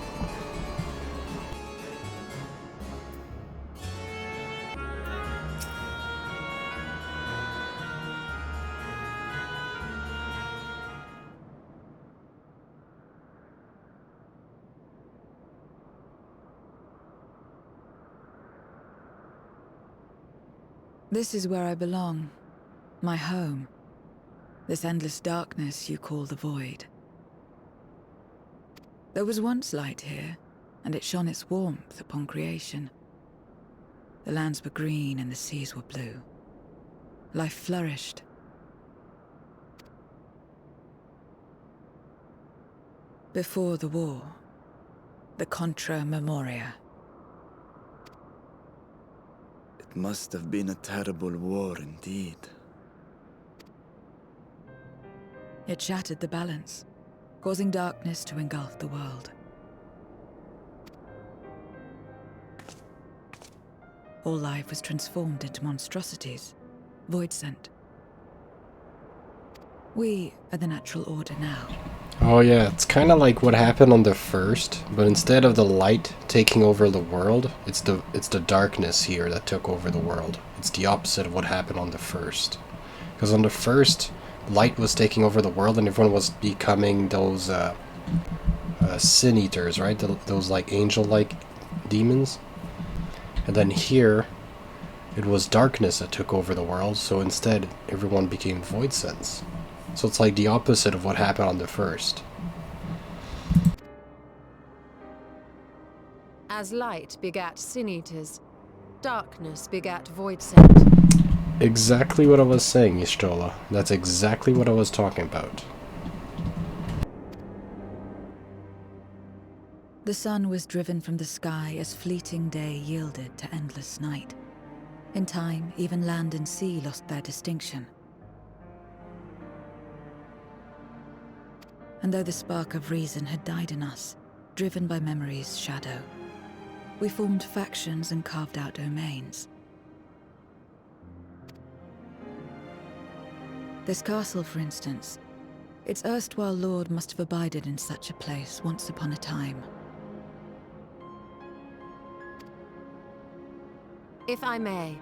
Speaker 10: This is where I belong. My home. This endless darkness you call the Void. There was once light here, and it shone its warmth upon creation. The lands were green and the seas were blue. Life flourished. Before the war, the Contra Memoria.
Speaker 2: It must have been a terrible war indeed.
Speaker 10: It shattered the balance, causing darkness to engulf the world. All life was transformed into monstrosities, void-sent. We are the natural order now.
Speaker 1: Oh yeah, it's kind of like what happened on the first, but instead of the light taking over the world, it's the darkness here that took over the world. It's the opposite of what happened on the first. Because on the first, light was taking over the world and everyone was becoming those sin eaters, right? Those like angel-like demons. And then here, it was darkness that took over the world, so instead everyone became void sense. So it's like the opposite of what happened on the first.
Speaker 5: As light begat sin eaters, darkness begat void sent.
Speaker 1: Exactly what I was saying, Y'shtola. That's exactly what I was talking about.
Speaker 10: The sun was driven from the sky as fleeting day yielded to endless night. In time, even land and sea lost their distinction. And though the spark of reason had died in us, driven by memory's shadow, we formed factions and carved out domains. This castle, for instance, its erstwhile lord must have abided in such a place once upon a time.
Speaker 5: If I may,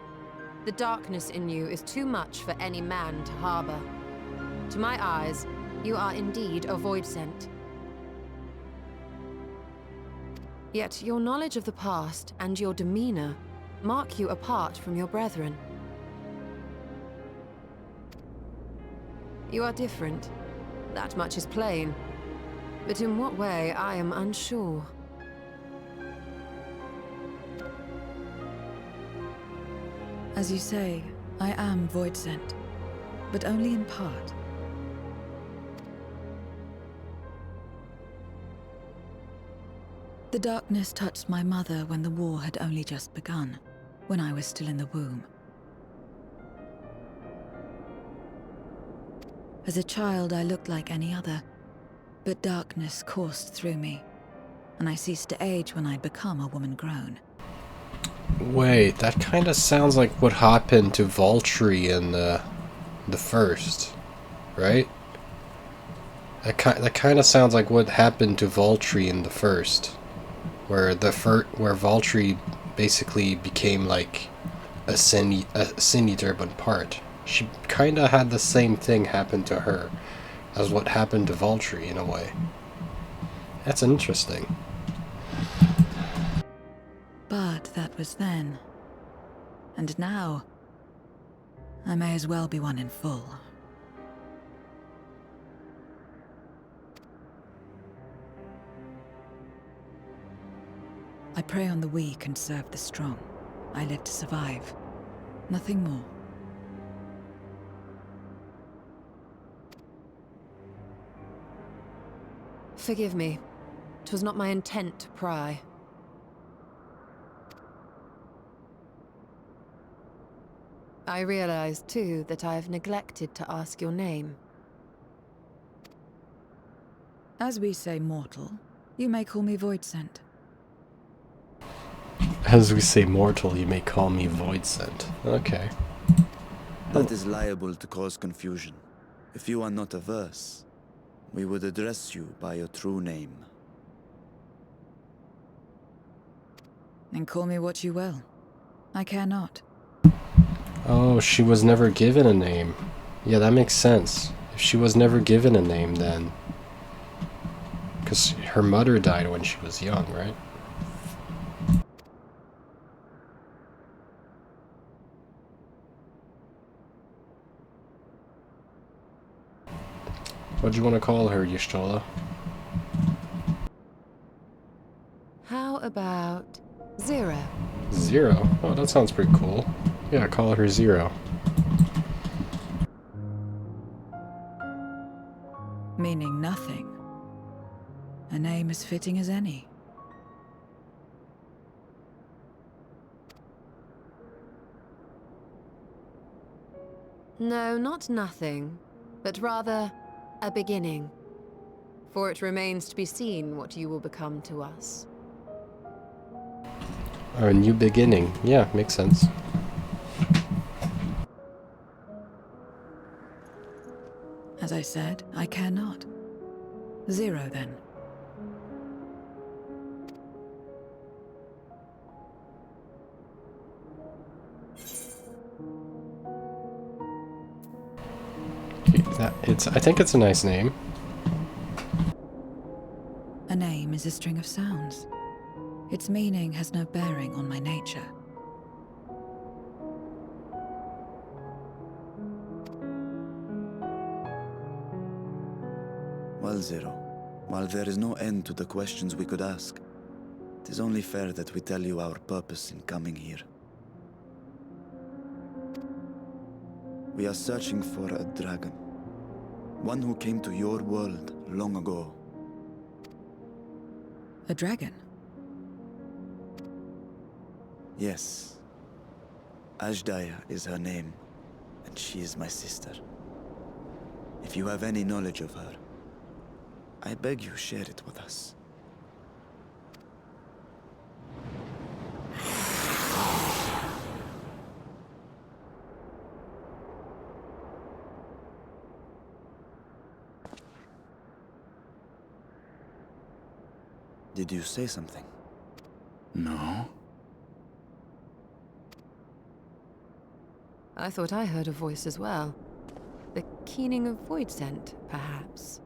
Speaker 5: the darkness in you is too much for any man to harbor. To my eyes, you are indeed a void sent. Yet your knowledge of the past and your demeanor mark you apart from your brethren. You are different. That much is plain. But in what way, I am unsure.
Speaker 10: As you say, I am void sent, but only in part. The darkness touched my mother when the war had only just begun, when I was still in the womb. As a child, I looked like any other, but darkness coursed through me, and I ceased to age when I'd become a woman grown.
Speaker 1: Wait, that kind of sounds like what happened to Valkyrie in the first, right? That kind of sounds like what happened to Valkyrie in the first, where Valkyrie basically became like a sin eater but part. She kind of had the same thing happen to her as what happened to Valkyrie in a way. That's interesting.
Speaker 10: But that was then. And now, I may as well be one in full. I prey on the weak and serve the strong. I live to survive. Nothing more.
Speaker 5: Forgive me. 'Twas not my intent to pry. I realize, too, that I have neglected to ask your name.
Speaker 10: As we say mortal, you may call me Voidsent.
Speaker 1: As we say mortal, you may call me Voidsent. Okay.
Speaker 2: That is liable to cause confusion. If you are not averse, we would address you by your true name.
Speaker 10: And call me what you will. I care not.
Speaker 1: Oh, she was never given a name. Yeah, that makes sense. If she was never given a name, then... Because her mother died when she was young, right? What do you want to call her, Y'shtola?
Speaker 5: How about Zero?
Speaker 1: Zero? Oh, that sounds pretty cool. Yeah, call her Zero.
Speaker 10: Meaning nothing. A name as fitting as any.
Speaker 5: No, not nothing, but rather a beginning. For it remains to be seen what you will become to us.
Speaker 1: A new beginning. Yeah, makes sense.
Speaker 10: As I said, I care not. Zero, then.
Speaker 1: I think it's a nice name.
Speaker 10: A name is a string of sounds. Its meaning has no bearing on my nature.
Speaker 2: Well, Zero, while there is no end to the questions we could ask, it is only fair that we tell you our purpose in coming here. We are searching for a dragon. One who came to your world long ago.
Speaker 10: A dragon?
Speaker 2: Yes. Ashdaya is her name, and she is my sister. If you have any knowledge of her, I beg you share it with us. Did you say something?
Speaker 6: No.
Speaker 5: I thought I heard a voice as well. The keening of Voidsent, perhaps.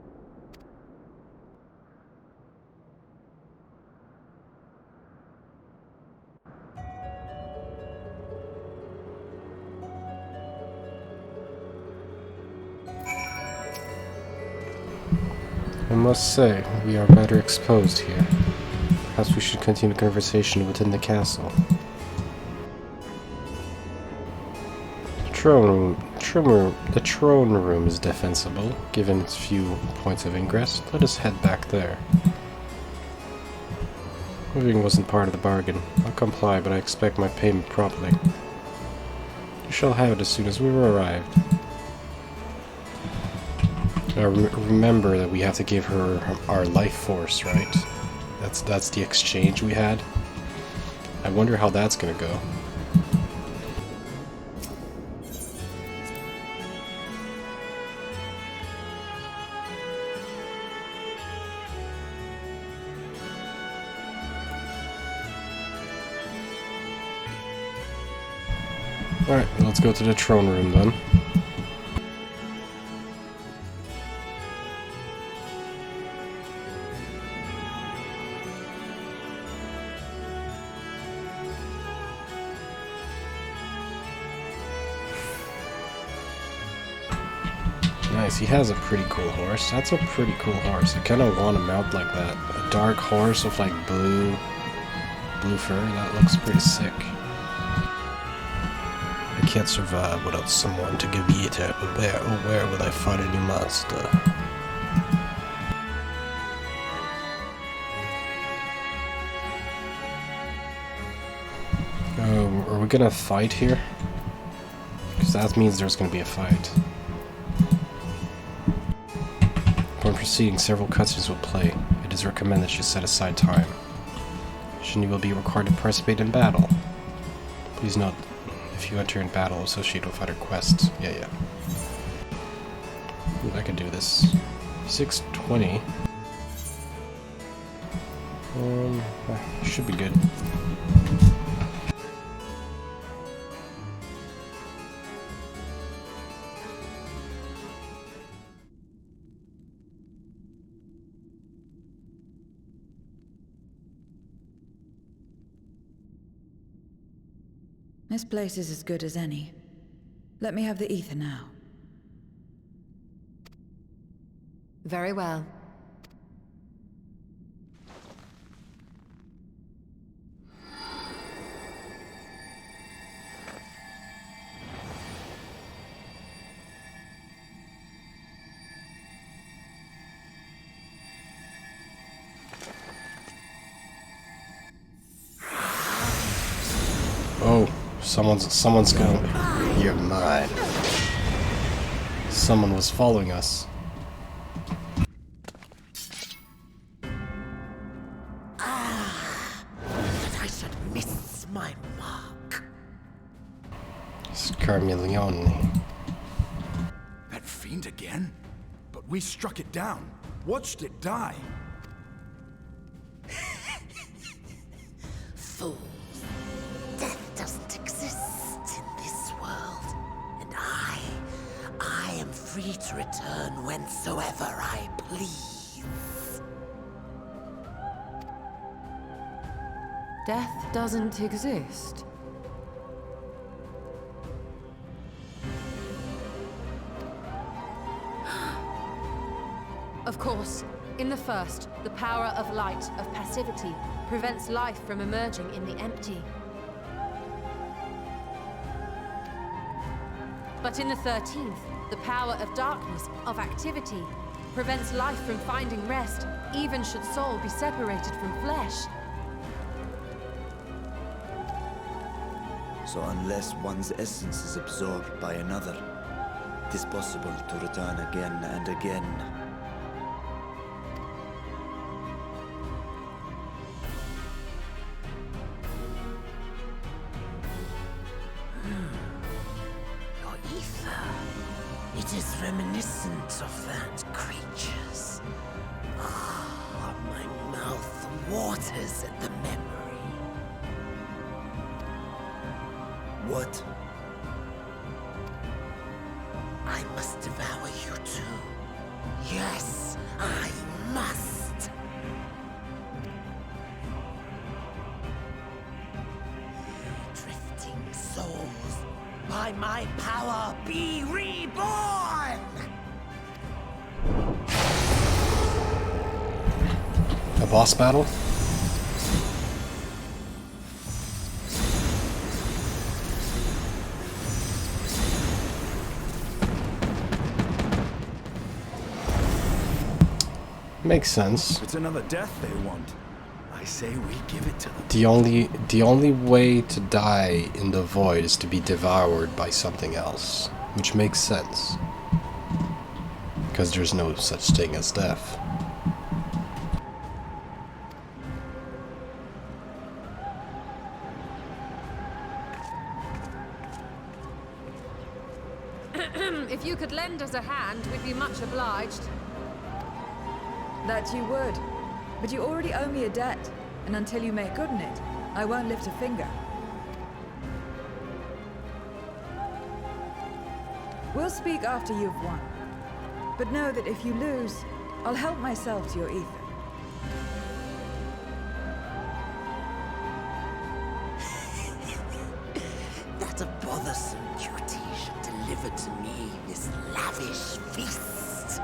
Speaker 1: I must say, we are better exposed here. Perhaps we should continue the conversation within the castle. The throne room is defensible, given its few points of ingress. Let us head back there. Moving wasn't part of the bargain. I'll comply, but I expect my payment promptly. You shall have it as soon as we've arrived. Now remember that we have to give her our life force, right? That's the exchange we had. I wonder how that's gonna go. Alright, let's go to the throne room then. Nice, he has a pretty cool horse. That's a pretty cool horse. I kind of want to mount like that. A dark horse with like blue fur. That looks pretty sick. I can't survive without someone to give me Aether. Where will I find a new master? are we gonna fight here? Because that means there's gonna be a fight. Upon proceeding, several cutscenes will play. It is recommended that you set aside time. You will be required to participate in battle. Please note, if you enter in battle associated with other quests. Yeah. Ooh, I can do this. 620. Should be good.
Speaker 10: This place is as good as any. Let me have the ether now.
Speaker 5: Very well.
Speaker 1: Oh, someone's going. You're mine. Someone was following us.
Speaker 7: That I should miss my mark.
Speaker 1: Scarmiglione.
Speaker 8: That fiend again? But we struck it down. Watched it die.
Speaker 7: Fools. Death doesn't exist in this world. And I am free to return whensoever I please.
Speaker 5: Death doesn't exist. Of course, in the first, the power of light, of passivity, prevents life from emerging in the empty. But in the 13th, the power of darkness, of activity, prevents life from finding rest, even should soul be separated from flesh.
Speaker 2: So unless one's essence is absorbed by another, it is possible to return again and again.
Speaker 7: Your ether. It is reminiscent of that creature's. Ah, my mouth waters at the memory.
Speaker 2: What?
Speaker 7: I must devour you too. Yes, I must. Drifting souls, by my power be reborn!
Speaker 1: A boss battle? Makes sense.
Speaker 8: It's another death they want. I say we give it to them.
Speaker 1: The only way to die in the void is to be devoured by something else, which makes sense. Because there's no such thing as death.
Speaker 5: If you could lend us a hand, we'd be much obliged.
Speaker 10: That you would. But you already owe me a debt, and until you make good on it, I won't lift a finger. We'll speak after you've won. But know that if you lose, I'll help myself to your ether.
Speaker 7: That a bothersome duty should deliver to me this lavish feast.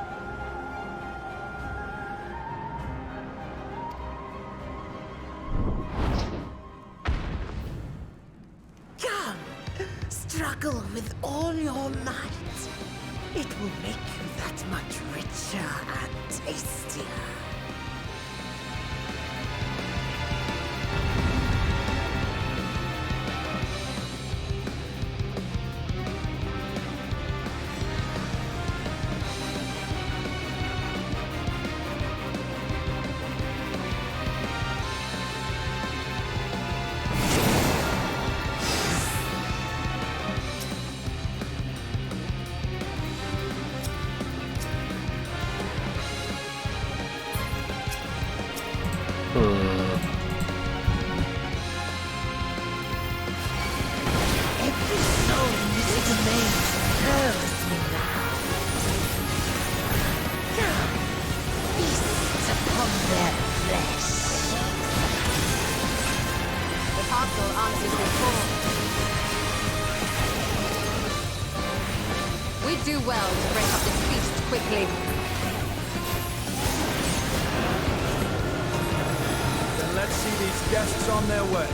Speaker 7: Come, struggle with all your might. It will make you that much richer and tastier.
Speaker 5: castle answers this call. We do well to break up this feast quickly.
Speaker 8: Then let's see these guests on their way.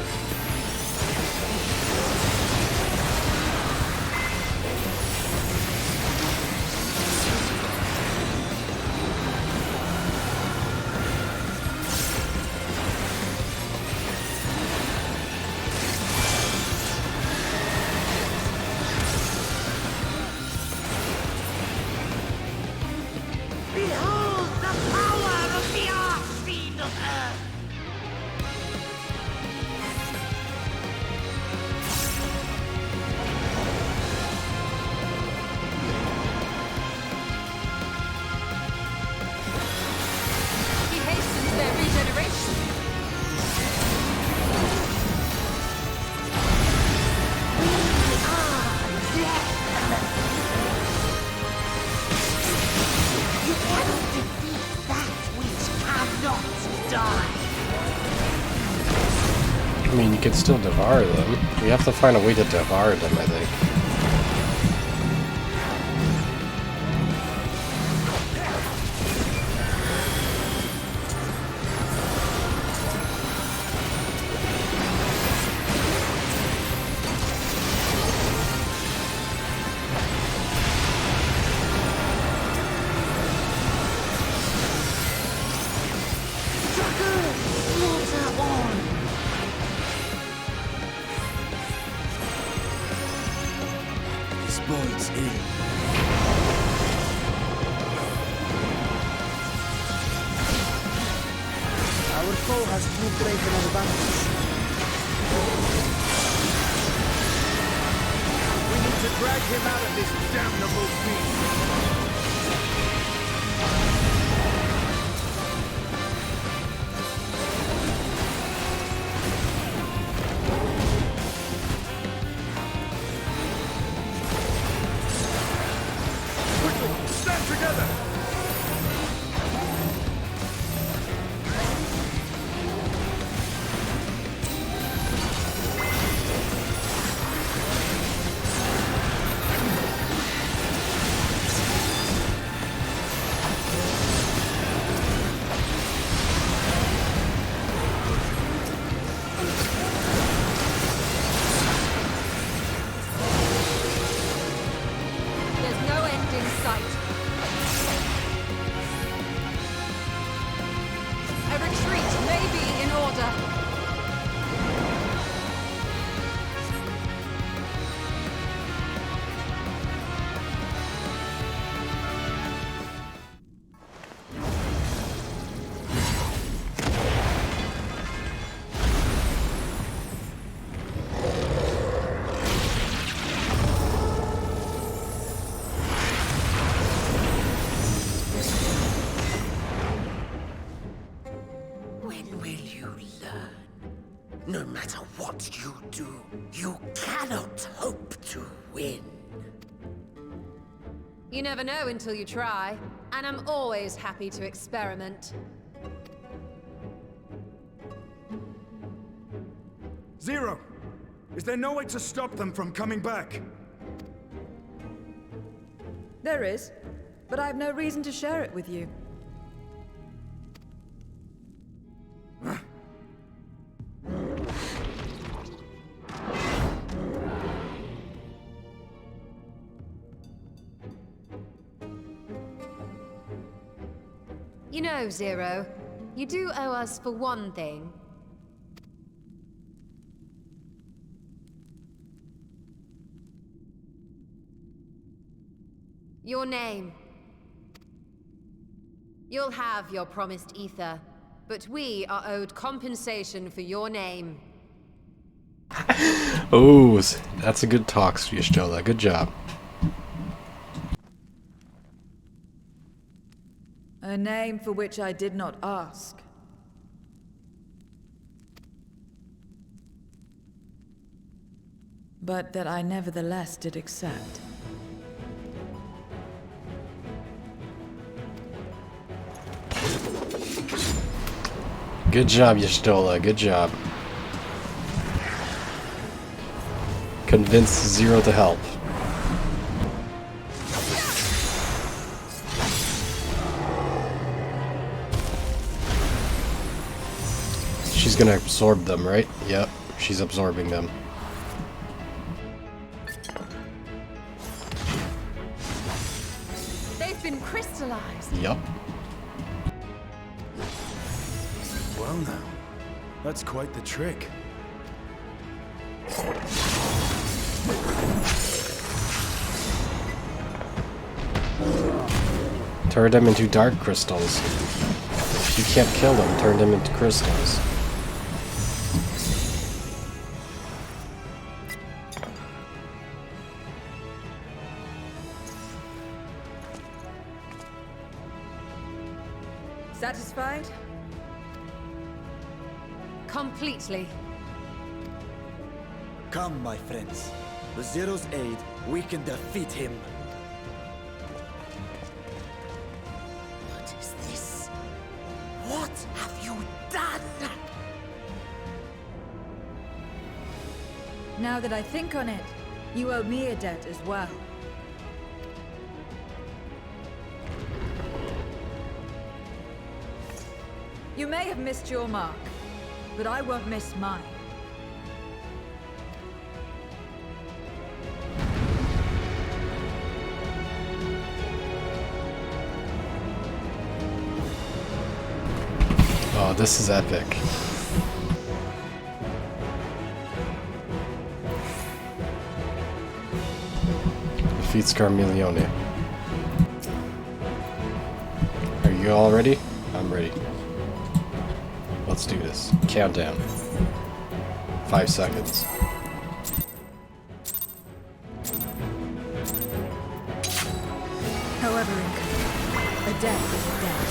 Speaker 7: Behold the power of the Archfiend of Earth!
Speaker 5: He hastens their regeneration.
Speaker 7: You cannot defeat that which cannot die.
Speaker 1: I mean, you can still devour them. We have to find a way to devour them, I think.
Speaker 7: Slaughter on!
Speaker 2: This bodes ill.
Speaker 11: Our foe has too great an advantage.
Speaker 8: We need to drag him out of this damnable beast. Quickly, stand together!
Speaker 5: There's no end in sight. A retreat may be in order.
Speaker 7: When will you learn? No matter what you do, you cannot hope to win.
Speaker 5: You never know until you try, and I'm always happy to experiment.
Speaker 8: Zero! Is there no way to stop them from coming back?
Speaker 10: There is, but I have no reason to share it with you.
Speaker 5: You know, Zero, you do owe us for one thing. Your name. You'll have your promised ether, but we are owed compensation for your name.
Speaker 1: Oh, that's a good talk, Y'shtola. Good job.
Speaker 10: A name for which I did not ask. But that I nevertheless did accept.
Speaker 1: Good job, Y'shtola. Good job. Convince Zero to help. She's gonna absorb them, right? Yep, she's absorbing them.
Speaker 5: They've been crystallized.
Speaker 1: Yup.
Speaker 8: Well now, that's quite the trick.
Speaker 1: Turn them into dark crystals. If you can't kill them, turn them into crystals.
Speaker 10: Satisfied?
Speaker 5: Completely.
Speaker 2: Come, my friends. With Zero's aid, we can defeat him.
Speaker 7: What is this? What have you done?
Speaker 10: Now that I think on it, you owe me a debt as well. You may have missed your mark, but I won't miss mine.
Speaker 1: Oh, this is epic. Defeats Carmelione. Are you all ready? I'm ready. Let's do this. Countdown. 5 seconds.
Speaker 10: However, a debt is a debt.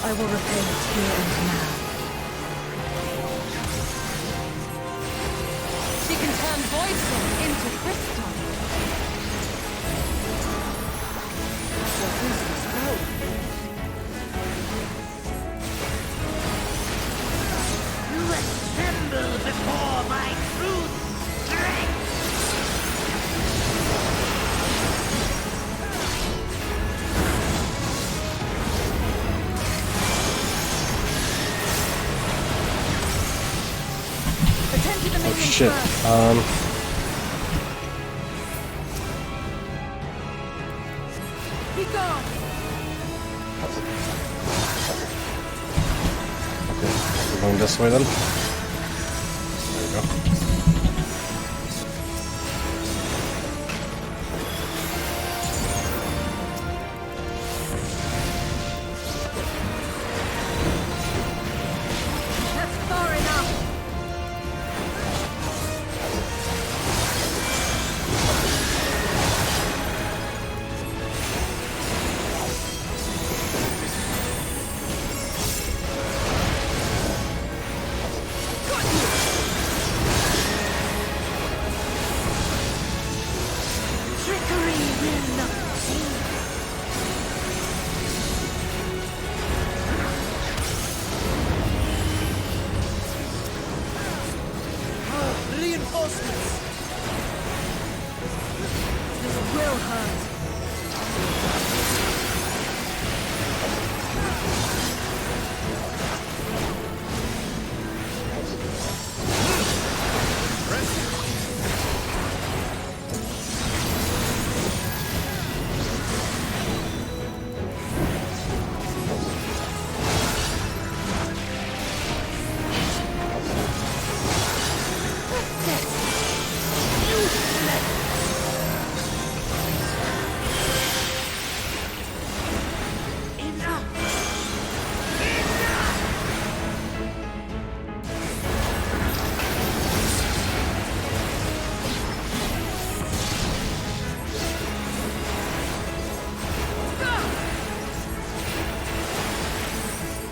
Speaker 10: I will repay it here and now.
Speaker 5: She can turn void stone into crystal.
Speaker 7: What is this power? You tremble before my true strength!
Speaker 10: Attend to the
Speaker 1: Oh
Speaker 10: minions
Speaker 1: shit.
Speaker 10: first. Be gone!
Speaker 1: Okay, we're going this way then. There we go.
Speaker 10: That's far enough!
Speaker 7: Trickery will not do.
Speaker 11: Reinforcements!
Speaker 10: This will hurt.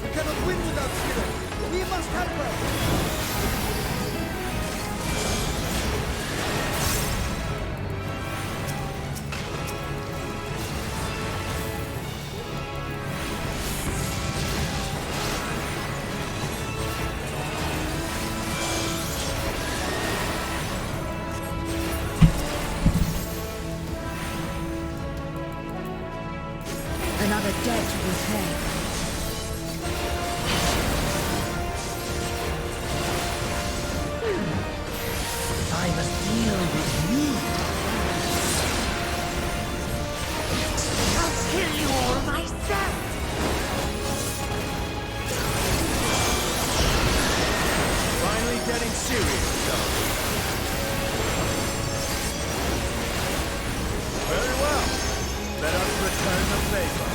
Speaker 11: We cannot win without Zero. We must help her.
Speaker 8: Very well. Let us return the favor.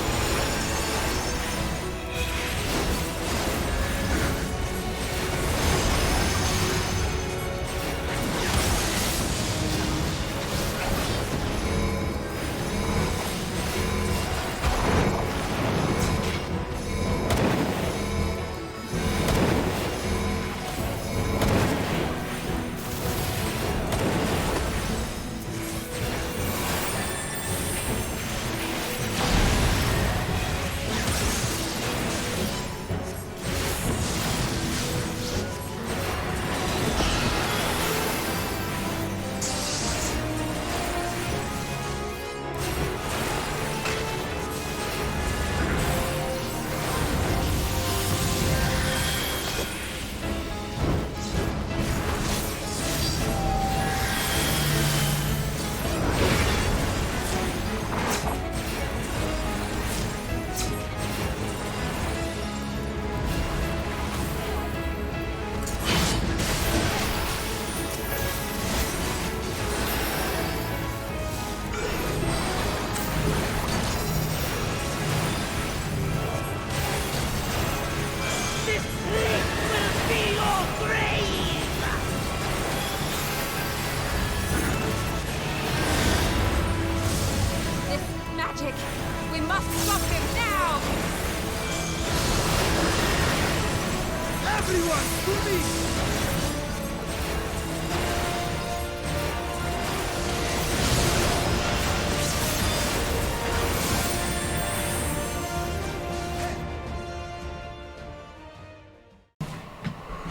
Speaker 5: We must stop him now!
Speaker 11: Everyone, to me!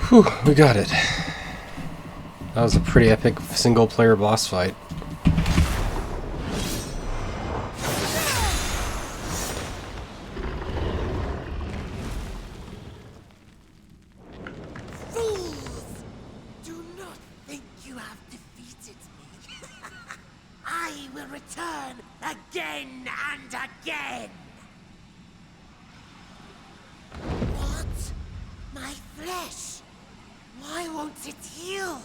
Speaker 1: Whew, we got it. That was a pretty epic single-player boss fight.
Speaker 7: Fools! Do not think you have defeated me. I will return again and again! What? My flesh? Why won't it heal?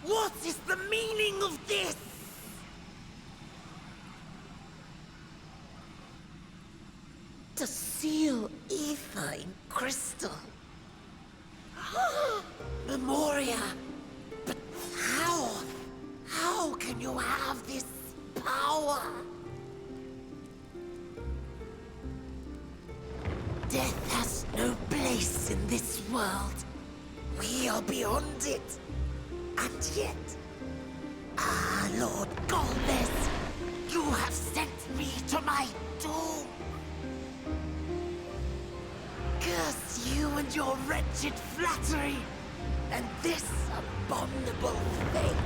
Speaker 7: What is the meaning of this? To seal ether in crystal. Memoria. But how? How can you have this power? Death has no place in this world. We are beyond it. And yet... Ah, Lord Golbez, you have sent me to my doom. Curse you and your wretched flattery, and this abominable fate.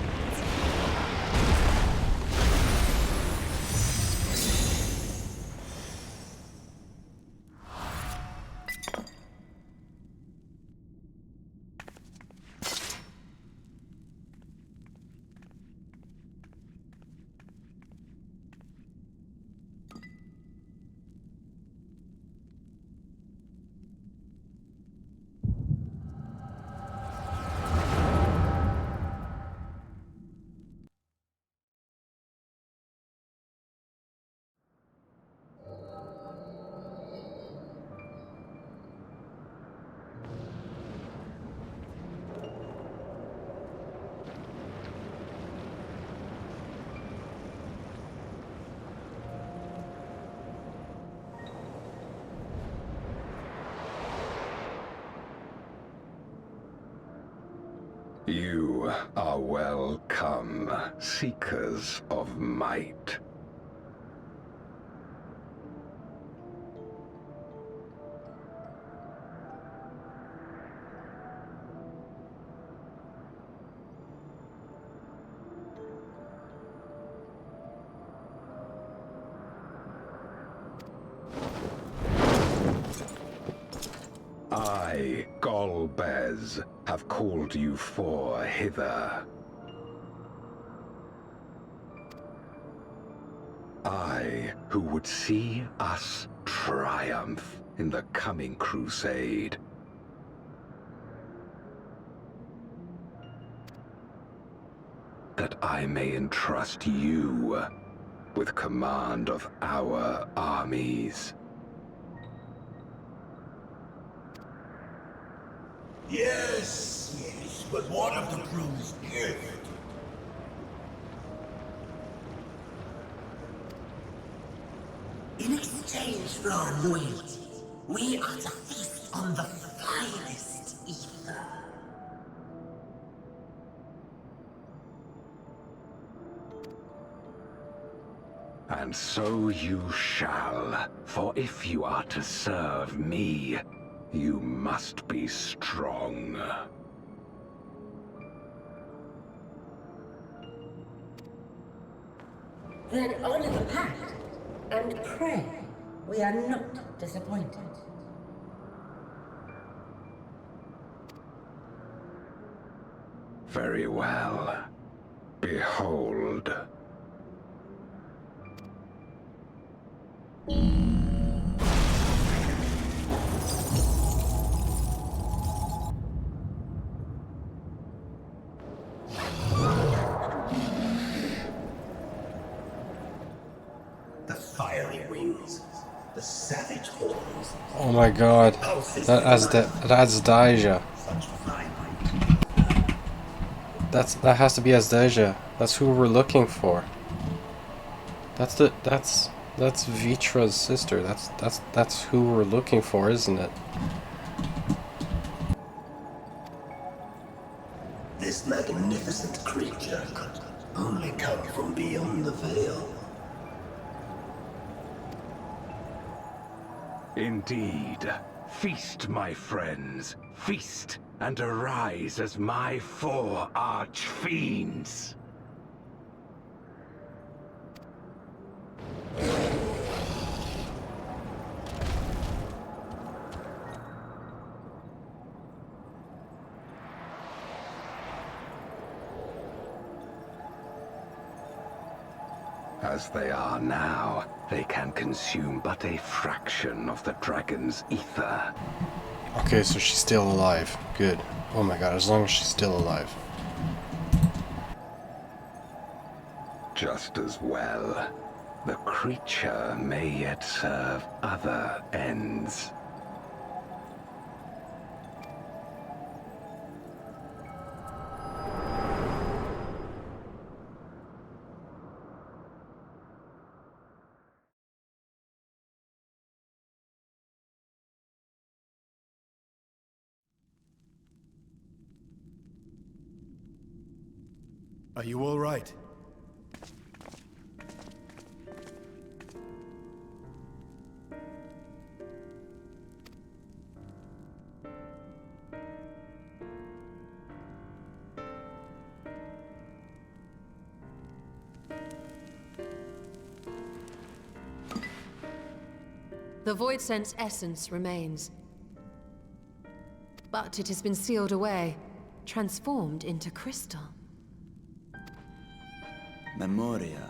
Speaker 12: You are welcome, seekers of might. I, Golbez, have called you for hither. I, who would see us triumph in the coming crusade. that I may entrust you with command of our armies.
Speaker 7: Yes, but what of the crew's gift? In exchange for our loyalty, we are to feast on the finest ether.
Speaker 12: And so you shall, for if you are to serve me, you must be strong.
Speaker 13: Then honor the pact, and pray we are not disappointed.
Speaker 12: Very well. Behold.
Speaker 7: The fiery wings, the savage horns.
Speaker 1: Oh my god. That's Daija. That has to be Asdeja. That's who we're looking for. That's Vitra's sister. That's who we're looking for, isn't it?
Speaker 7: This magnificent creature could only come from beyond the veil.
Speaker 12: Indeed. Feast, my friends. Feast and arise as my 4 arch-fiends. As they are now, they can consume but a fraction of the dragon's ether.
Speaker 1: Okay, so she's still alive. Good. Oh my god, as long as she's still alive.
Speaker 12: Just as well. The creature may yet serve other ends.
Speaker 8: Are you all right?
Speaker 5: The Void Sense essence remains. But it has been sealed away, transformed into crystal.
Speaker 2: Memoria.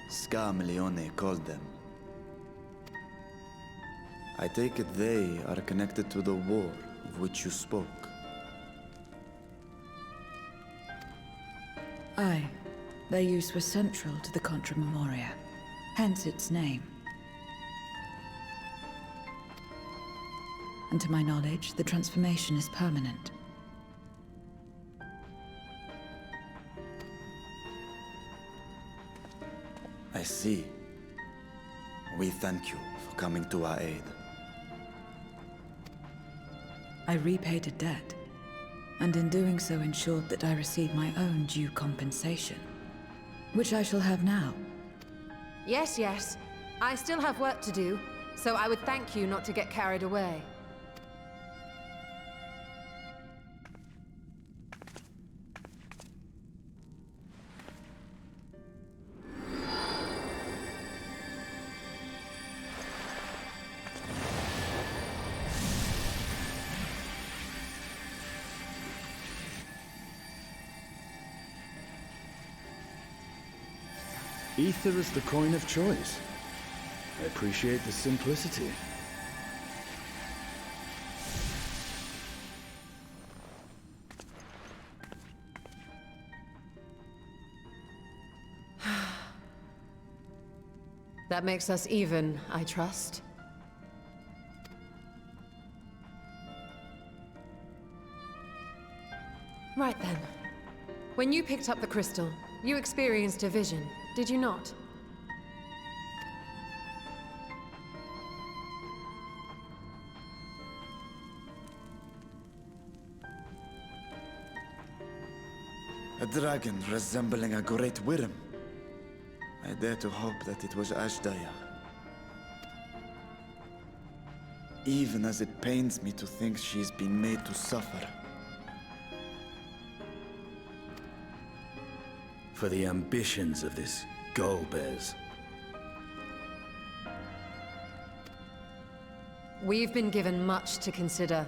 Speaker 2: Scarmelione called them. I take it they are connected to the war of which you spoke.
Speaker 10: Aye. Their use was central to the Contra Memoria, hence its name. And to my knowledge, the transformation is permanent.
Speaker 2: I see. We thank you for coming to our aid.
Speaker 10: I repaid a debt, and in doing so ensured that I received my own due compensation, which I shall have now.
Speaker 5: Yes, yes. I still have work to do, so I would thank you not to get carried away.
Speaker 8: Aether is the coin of choice. I appreciate the simplicity.
Speaker 5: That makes us even, I trust. Right then. When you picked up the crystal, you experienced a vision, did you not?
Speaker 2: A dragon resembling a great worm. I dare to hope that it was Ashdaya. Even as it pains me to think she's been made to suffer.
Speaker 6: For the ambitions of this Golbez.
Speaker 5: We've been given much to consider.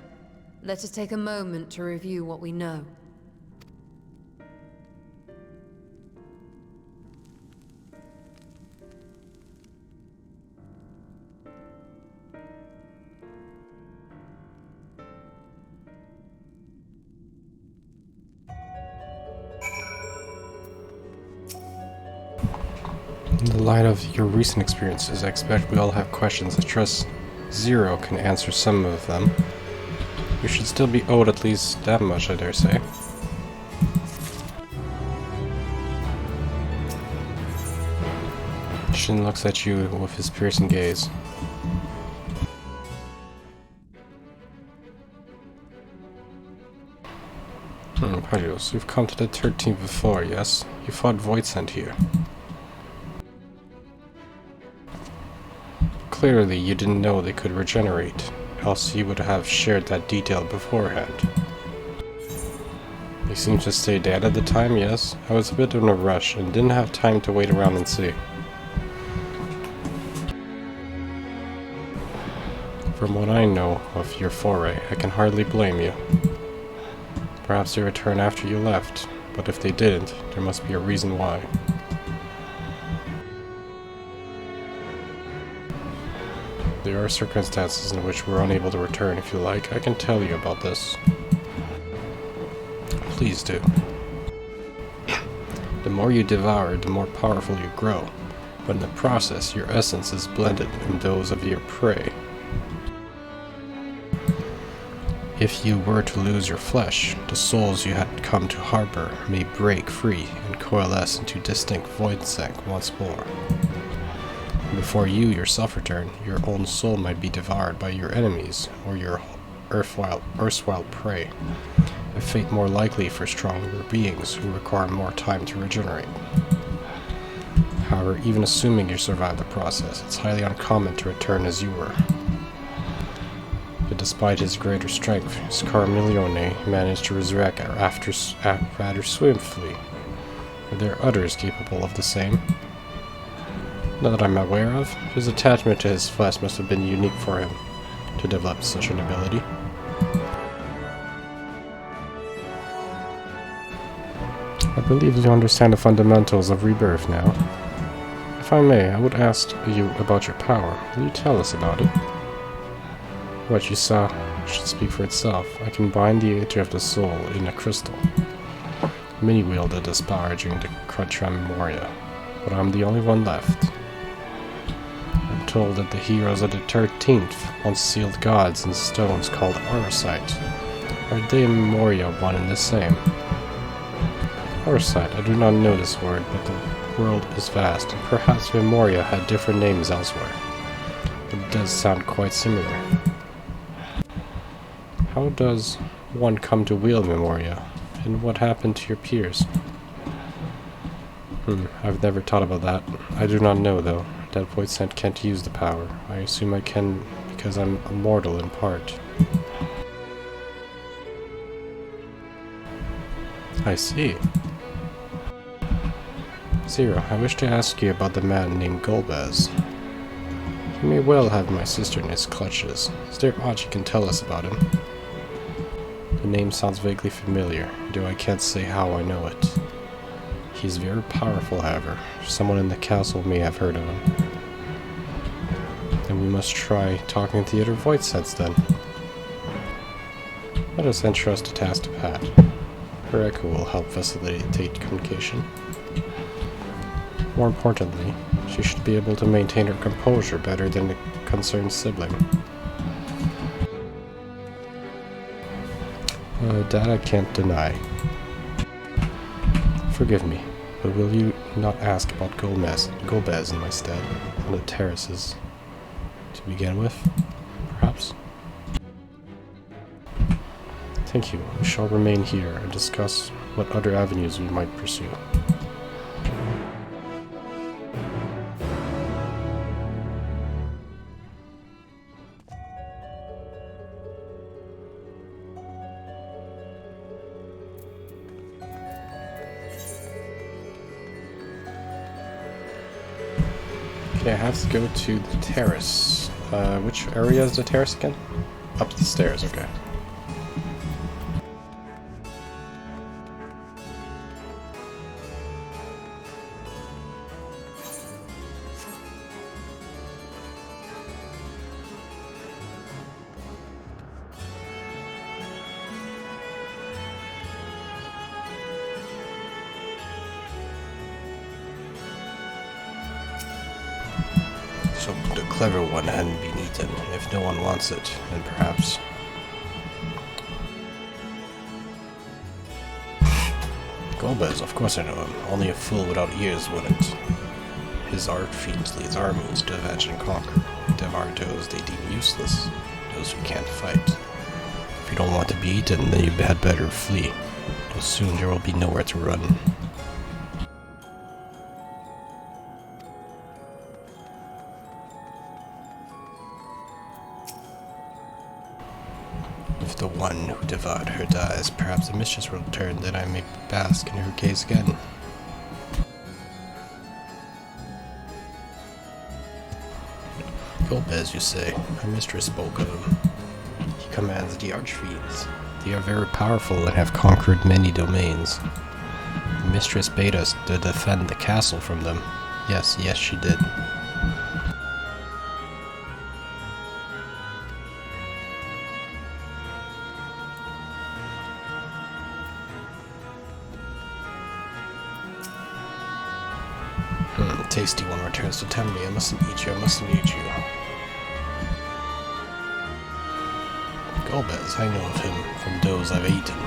Speaker 5: Let us take a moment to review what we know.
Speaker 1: In the light of your recent experiences, I expect we all have questions. I trust Zero can answer some of them. You should still be owed at least that much, I dare say. Shin looks at you with his piercing gaze. Pajos, you've come to the 13th before, yes? You fought Voidsent here. Clearly, you didn't know they could regenerate, else you would have shared that detail beforehand. You seemed to stay dead at the time, yes? I was a bit in a rush and didn't have time to wait around and see. From what I know of your foray, I can hardly blame you. Perhaps they returned after you left, but if they didn't, there must be a reason why. There are circumstances in which we're unable to return. If you like, I can tell you about this. Please do. The more you devour, the more powerful you grow, but in the process, your essence is blended in those of your prey. If you were to lose your flesh, the souls you had come to harbor may break free and coalesce into distinct Voidsent once more. Before you yourself return, your own soul might be devoured by your enemies or your erstwhile prey, a fate more likely for stronger beings who require more time to regenerate. However, even assuming you survive the process, it's highly uncommon to return as you were. But despite his greater strength, Scarmiglione managed to resurrect rather swiftly. Are there others capable of the same? Not that I'm aware of. His attachment to his flesh must have been unique for him to develop such an ability. I believe you understand the fundamentals of rebirth now. If I may, I would ask you about your power. Will you tell us about it? What you saw should speak for itself. I can bind the Aether of the soul in a crystal. Many wielded this power during the Cactuar Memoria, but I'm the only one left. I'm told that the heroes of the 13th once sealed gods in stones called Arcite. Are they in Memoria one and the same? Arcite, I do not know this word, but the world is vast, and perhaps Memoria had different names elsewhere. But it does sound quite similar. How does one come to wield Memoria, and what happened to your peers? I've never thought about that. I do not know, though. That Voidsent can't use the power. I assume I can because I'm immortal in part. I see. Zero, I wish to ask you about the man named Golbez. He may well have my sister in his clutches. Is there aught you can tell us about him? The name sounds vaguely familiar, though I can't say how I know it. He is very powerful, however. Someone in the castle may have heard of him. Then we must try talking to the other Voidsents then. Let us entrust the task to Pat. Her echo will help facilitate communication. More importantly, She should be able to maintain her composure better than a concerned sibling. That I can't deny. Forgive me, but will you not ask about Golbez in my stead, on the terraces, to begin with, perhaps? Thank you. We shall remain here and discuss what other avenues we might pursue. Okay, I have to go to the terrace. Which area is the terrace again? Up the stairs, okay. So the clever one hadn't been eaten. If no one wants it, then perhaps... Golbez, of course I know him. Only a fool without ears wouldn't. His archfiends leads armies to avenge and conquer. Devour those they deem useless, those who can't fight. If you don't want to be eaten, then you had better flee, though soon there will be nowhere to run. If the one who devoured her dies, perhaps the mistress will return, then I may bask in her gaze again. Golbez, you say? My mistress spoke of him. He commands the archfiends. They are very powerful and have conquered many domains. The mistress bade us to defend the castle from them. Yes, she did. Tasty one returns to tempt me. I mustn't eat you. Golbez, I know of him from those I've eaten.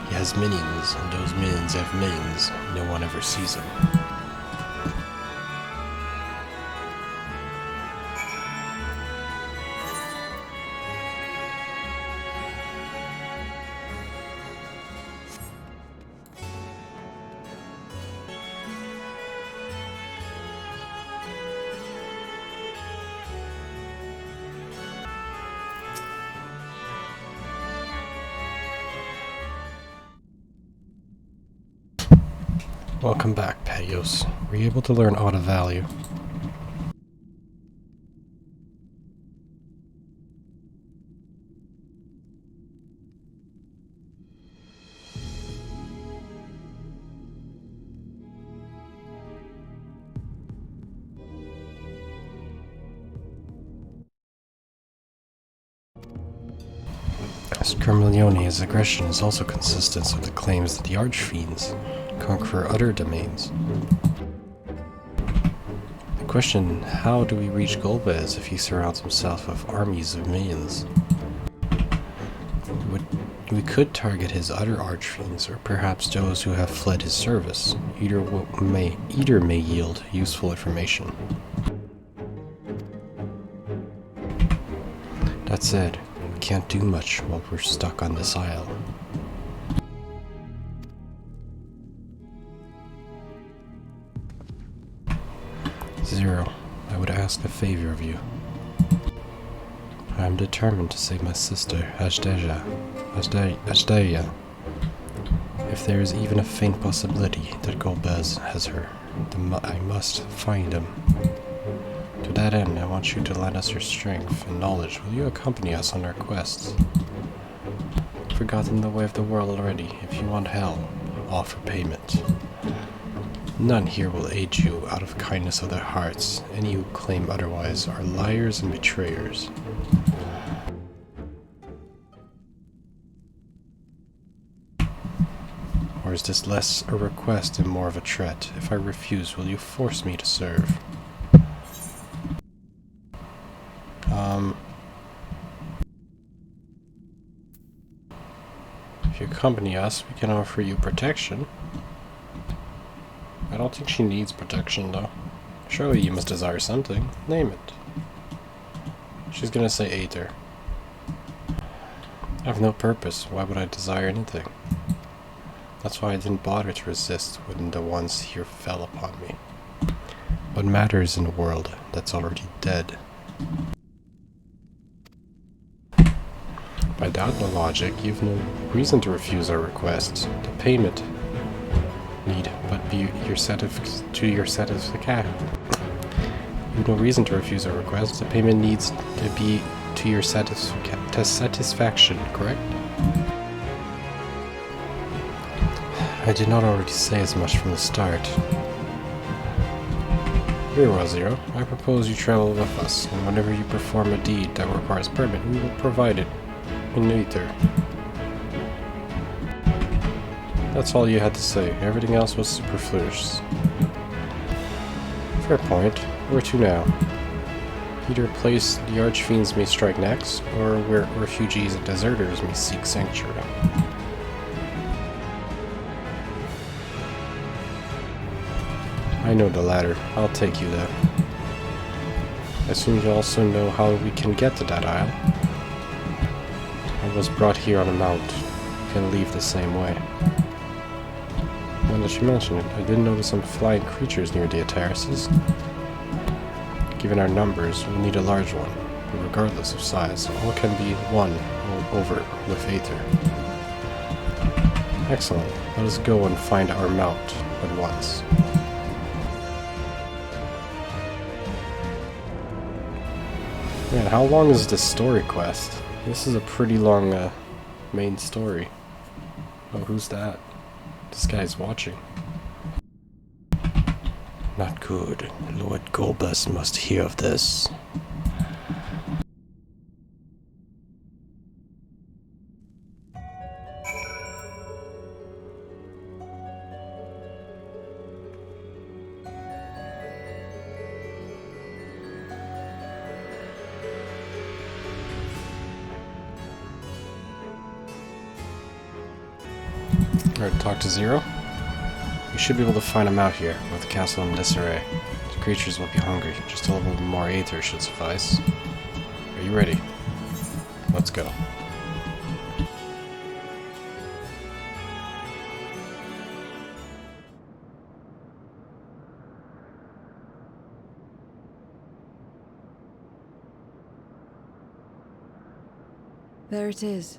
Speaker 1: He has minions, and those minions have minions. No one ever sees him. Welcome back, Patios. Were you able to learn aught of value? Scarmiglione's aggression is also consistent with the claims that the archfiends conquer other domains. The question, how do we reach Golbez if he surrounds himself with armies of minions? We could target his other archfiends, or perhaps those who have fled his service. Either may yield useful information. That said, we can't do much while we're stuck on this isle. Zero, I would ask a favor of you. I am determined to save my sister, Ashdeya. If there is even a faint possibility that Golbez has her, then I must find him. To that end, I want you to lend us your strength and knowledge. Will you accompany us on our quests? I've forgotten the way of the world already. If you want help, offer payment. None here will aid you out of kindness of their hearts. Any who claim otherwise are liars and betrayers. Or is this less a request and more of a threat? If I refuse, will you force me to serve? If you accompany us, we can offer you protection. I don't think she needs protection, though. Surely you must desire something. Name it. She's gonna say Aether. I have no purpose. Why would I desire anything? That's why I didn't bother to resist when the ones here fell upon me. What matters in a world that's already dead? By that logic, you've no reason to refuse our requests. The payment need but be your satisfaction. You've no reason to refuse our request. The payment needs to be to your satisfaction, correct? I did not already say as much from the start. Very well, Zero. I propose you travel with us, and whenever you perform a deed that requires permit, we will provide it in Aether. That's all you had to say. Everything else was superfluous. Fair point. Where to now? Either a place the archfiends may strike next, or where refugees and deserters may seek sanctuary. I know the latter. I'll take you there. I assume you also know how we can get to that isle. I was brought here on a mount. You can leave the same way. Now that you mention it, I did notice some flying creatures near the terraces. Given our numbers, we'll need a large one, but regardless of size, all can be won over with Aether. Excellent. Let us go and find our mount at once. Man, how long is this story quest? This is a pretty long main story. Oh, who's that? This guy's watching. Not good. Lord Golbus must hear of this. Alright, talk to Zero. We should be able to find him out here, with the castle in disarray. The creatures will be hungry. Just a little bit more Aether should suffice. Are you ready? Let's go.
Speaker 10: There it is.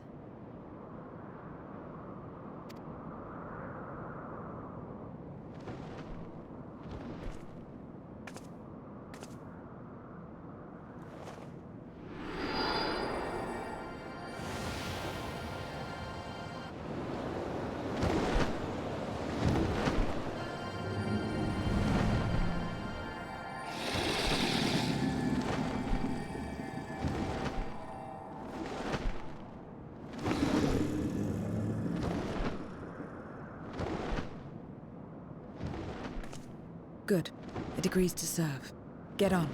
Speaker 10: Good. It agrees to serve. Get on.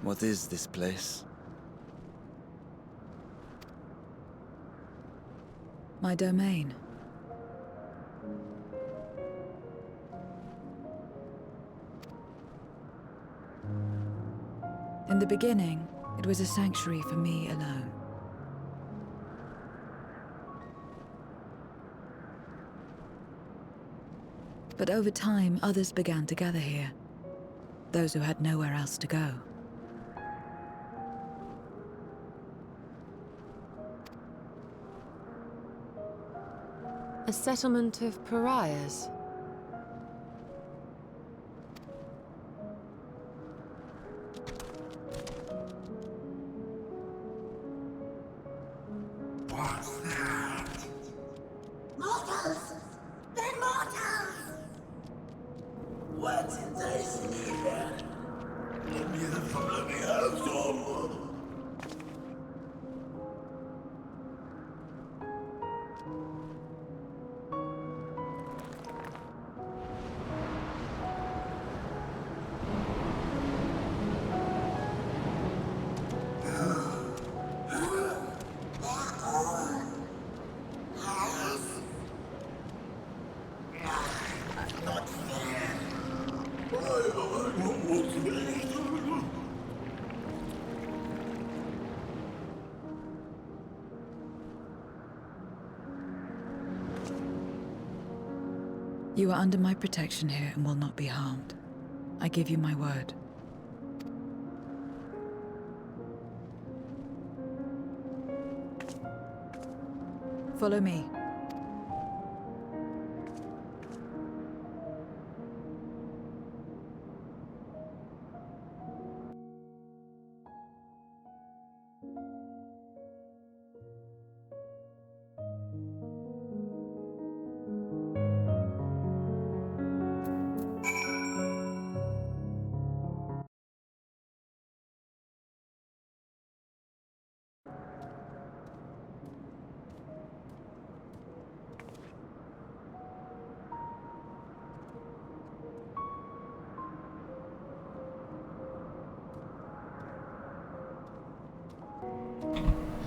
Speaker 2: What is this place?
Speaker 10: My domain. In the beginning, it was a sanctuary for me alone. But over time, others began to gather here. Those who had nowhere else to go.
Speaker 5: A settlement of pariahs.
Speaker 7: What's that? Mortals! They're mortals! What did they see here? Let me follow me home.
Speaker 10: You are under my protection here and will not be harmed. I give you my word. Follow me.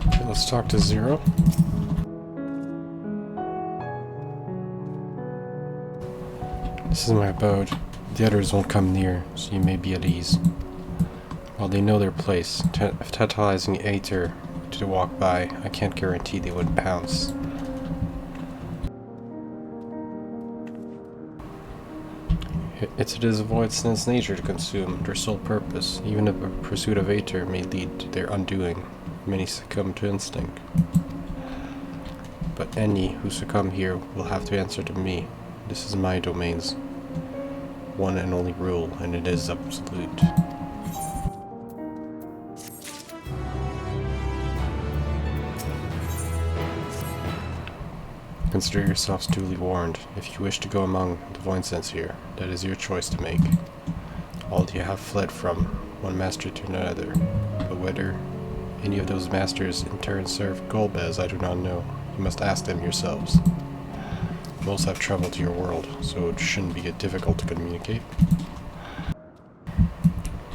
Speaker 1: Okay, let's talk to Zero. This is my abode. The others won't come near, so you may be at ease. While they know their place, if tantalizing Aether to walk by, I can't guarantee they would pounce. It is avoidance in its nature to consume, their sole purpose. Even if a pursuit of Aether may lead to their undoing, many succumb to instinct. But any who succumb here will have to answer to me. This is my domain's one and only rule, and it is absolute. Consider yourselves duly warned. If you wish to go among the Voidsents here, that is your choice to make. All you have fled from one master to another, but whether any of those masters in turn serve Golbez, I do not know. You must ask them yourselves. Most have traveled to your world, so it shouldn't be difficult to communicate.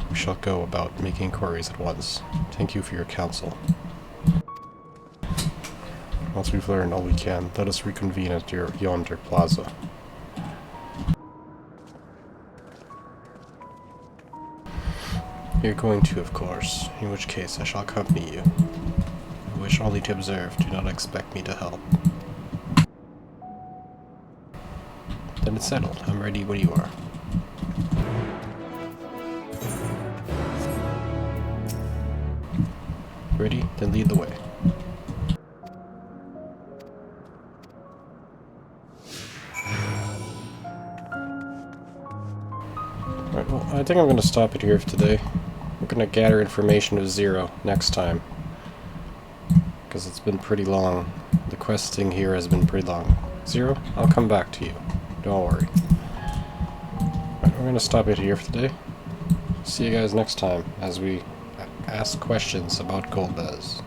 Speaker 1: We shall go about making inquiries at once. Thank you for your counsel. Once we've learned all we can, let us reconvene at yonder plaza. You're going to, of course, in which case I shall accompany you. I wish only to observe, do not expect me to help. Then it's settled. I'm ready when you are. Ready? Then lead the way. Alright, well, I think I'm going to stop it here for today. We're going to gather information with Zero next time. Because it's been pretty long. The questing here has been pretty long. Zero, I'll come back to you. Don't worry. Alright, we're going to stop it here for today. See you guys next time as we ask questions about Golbez.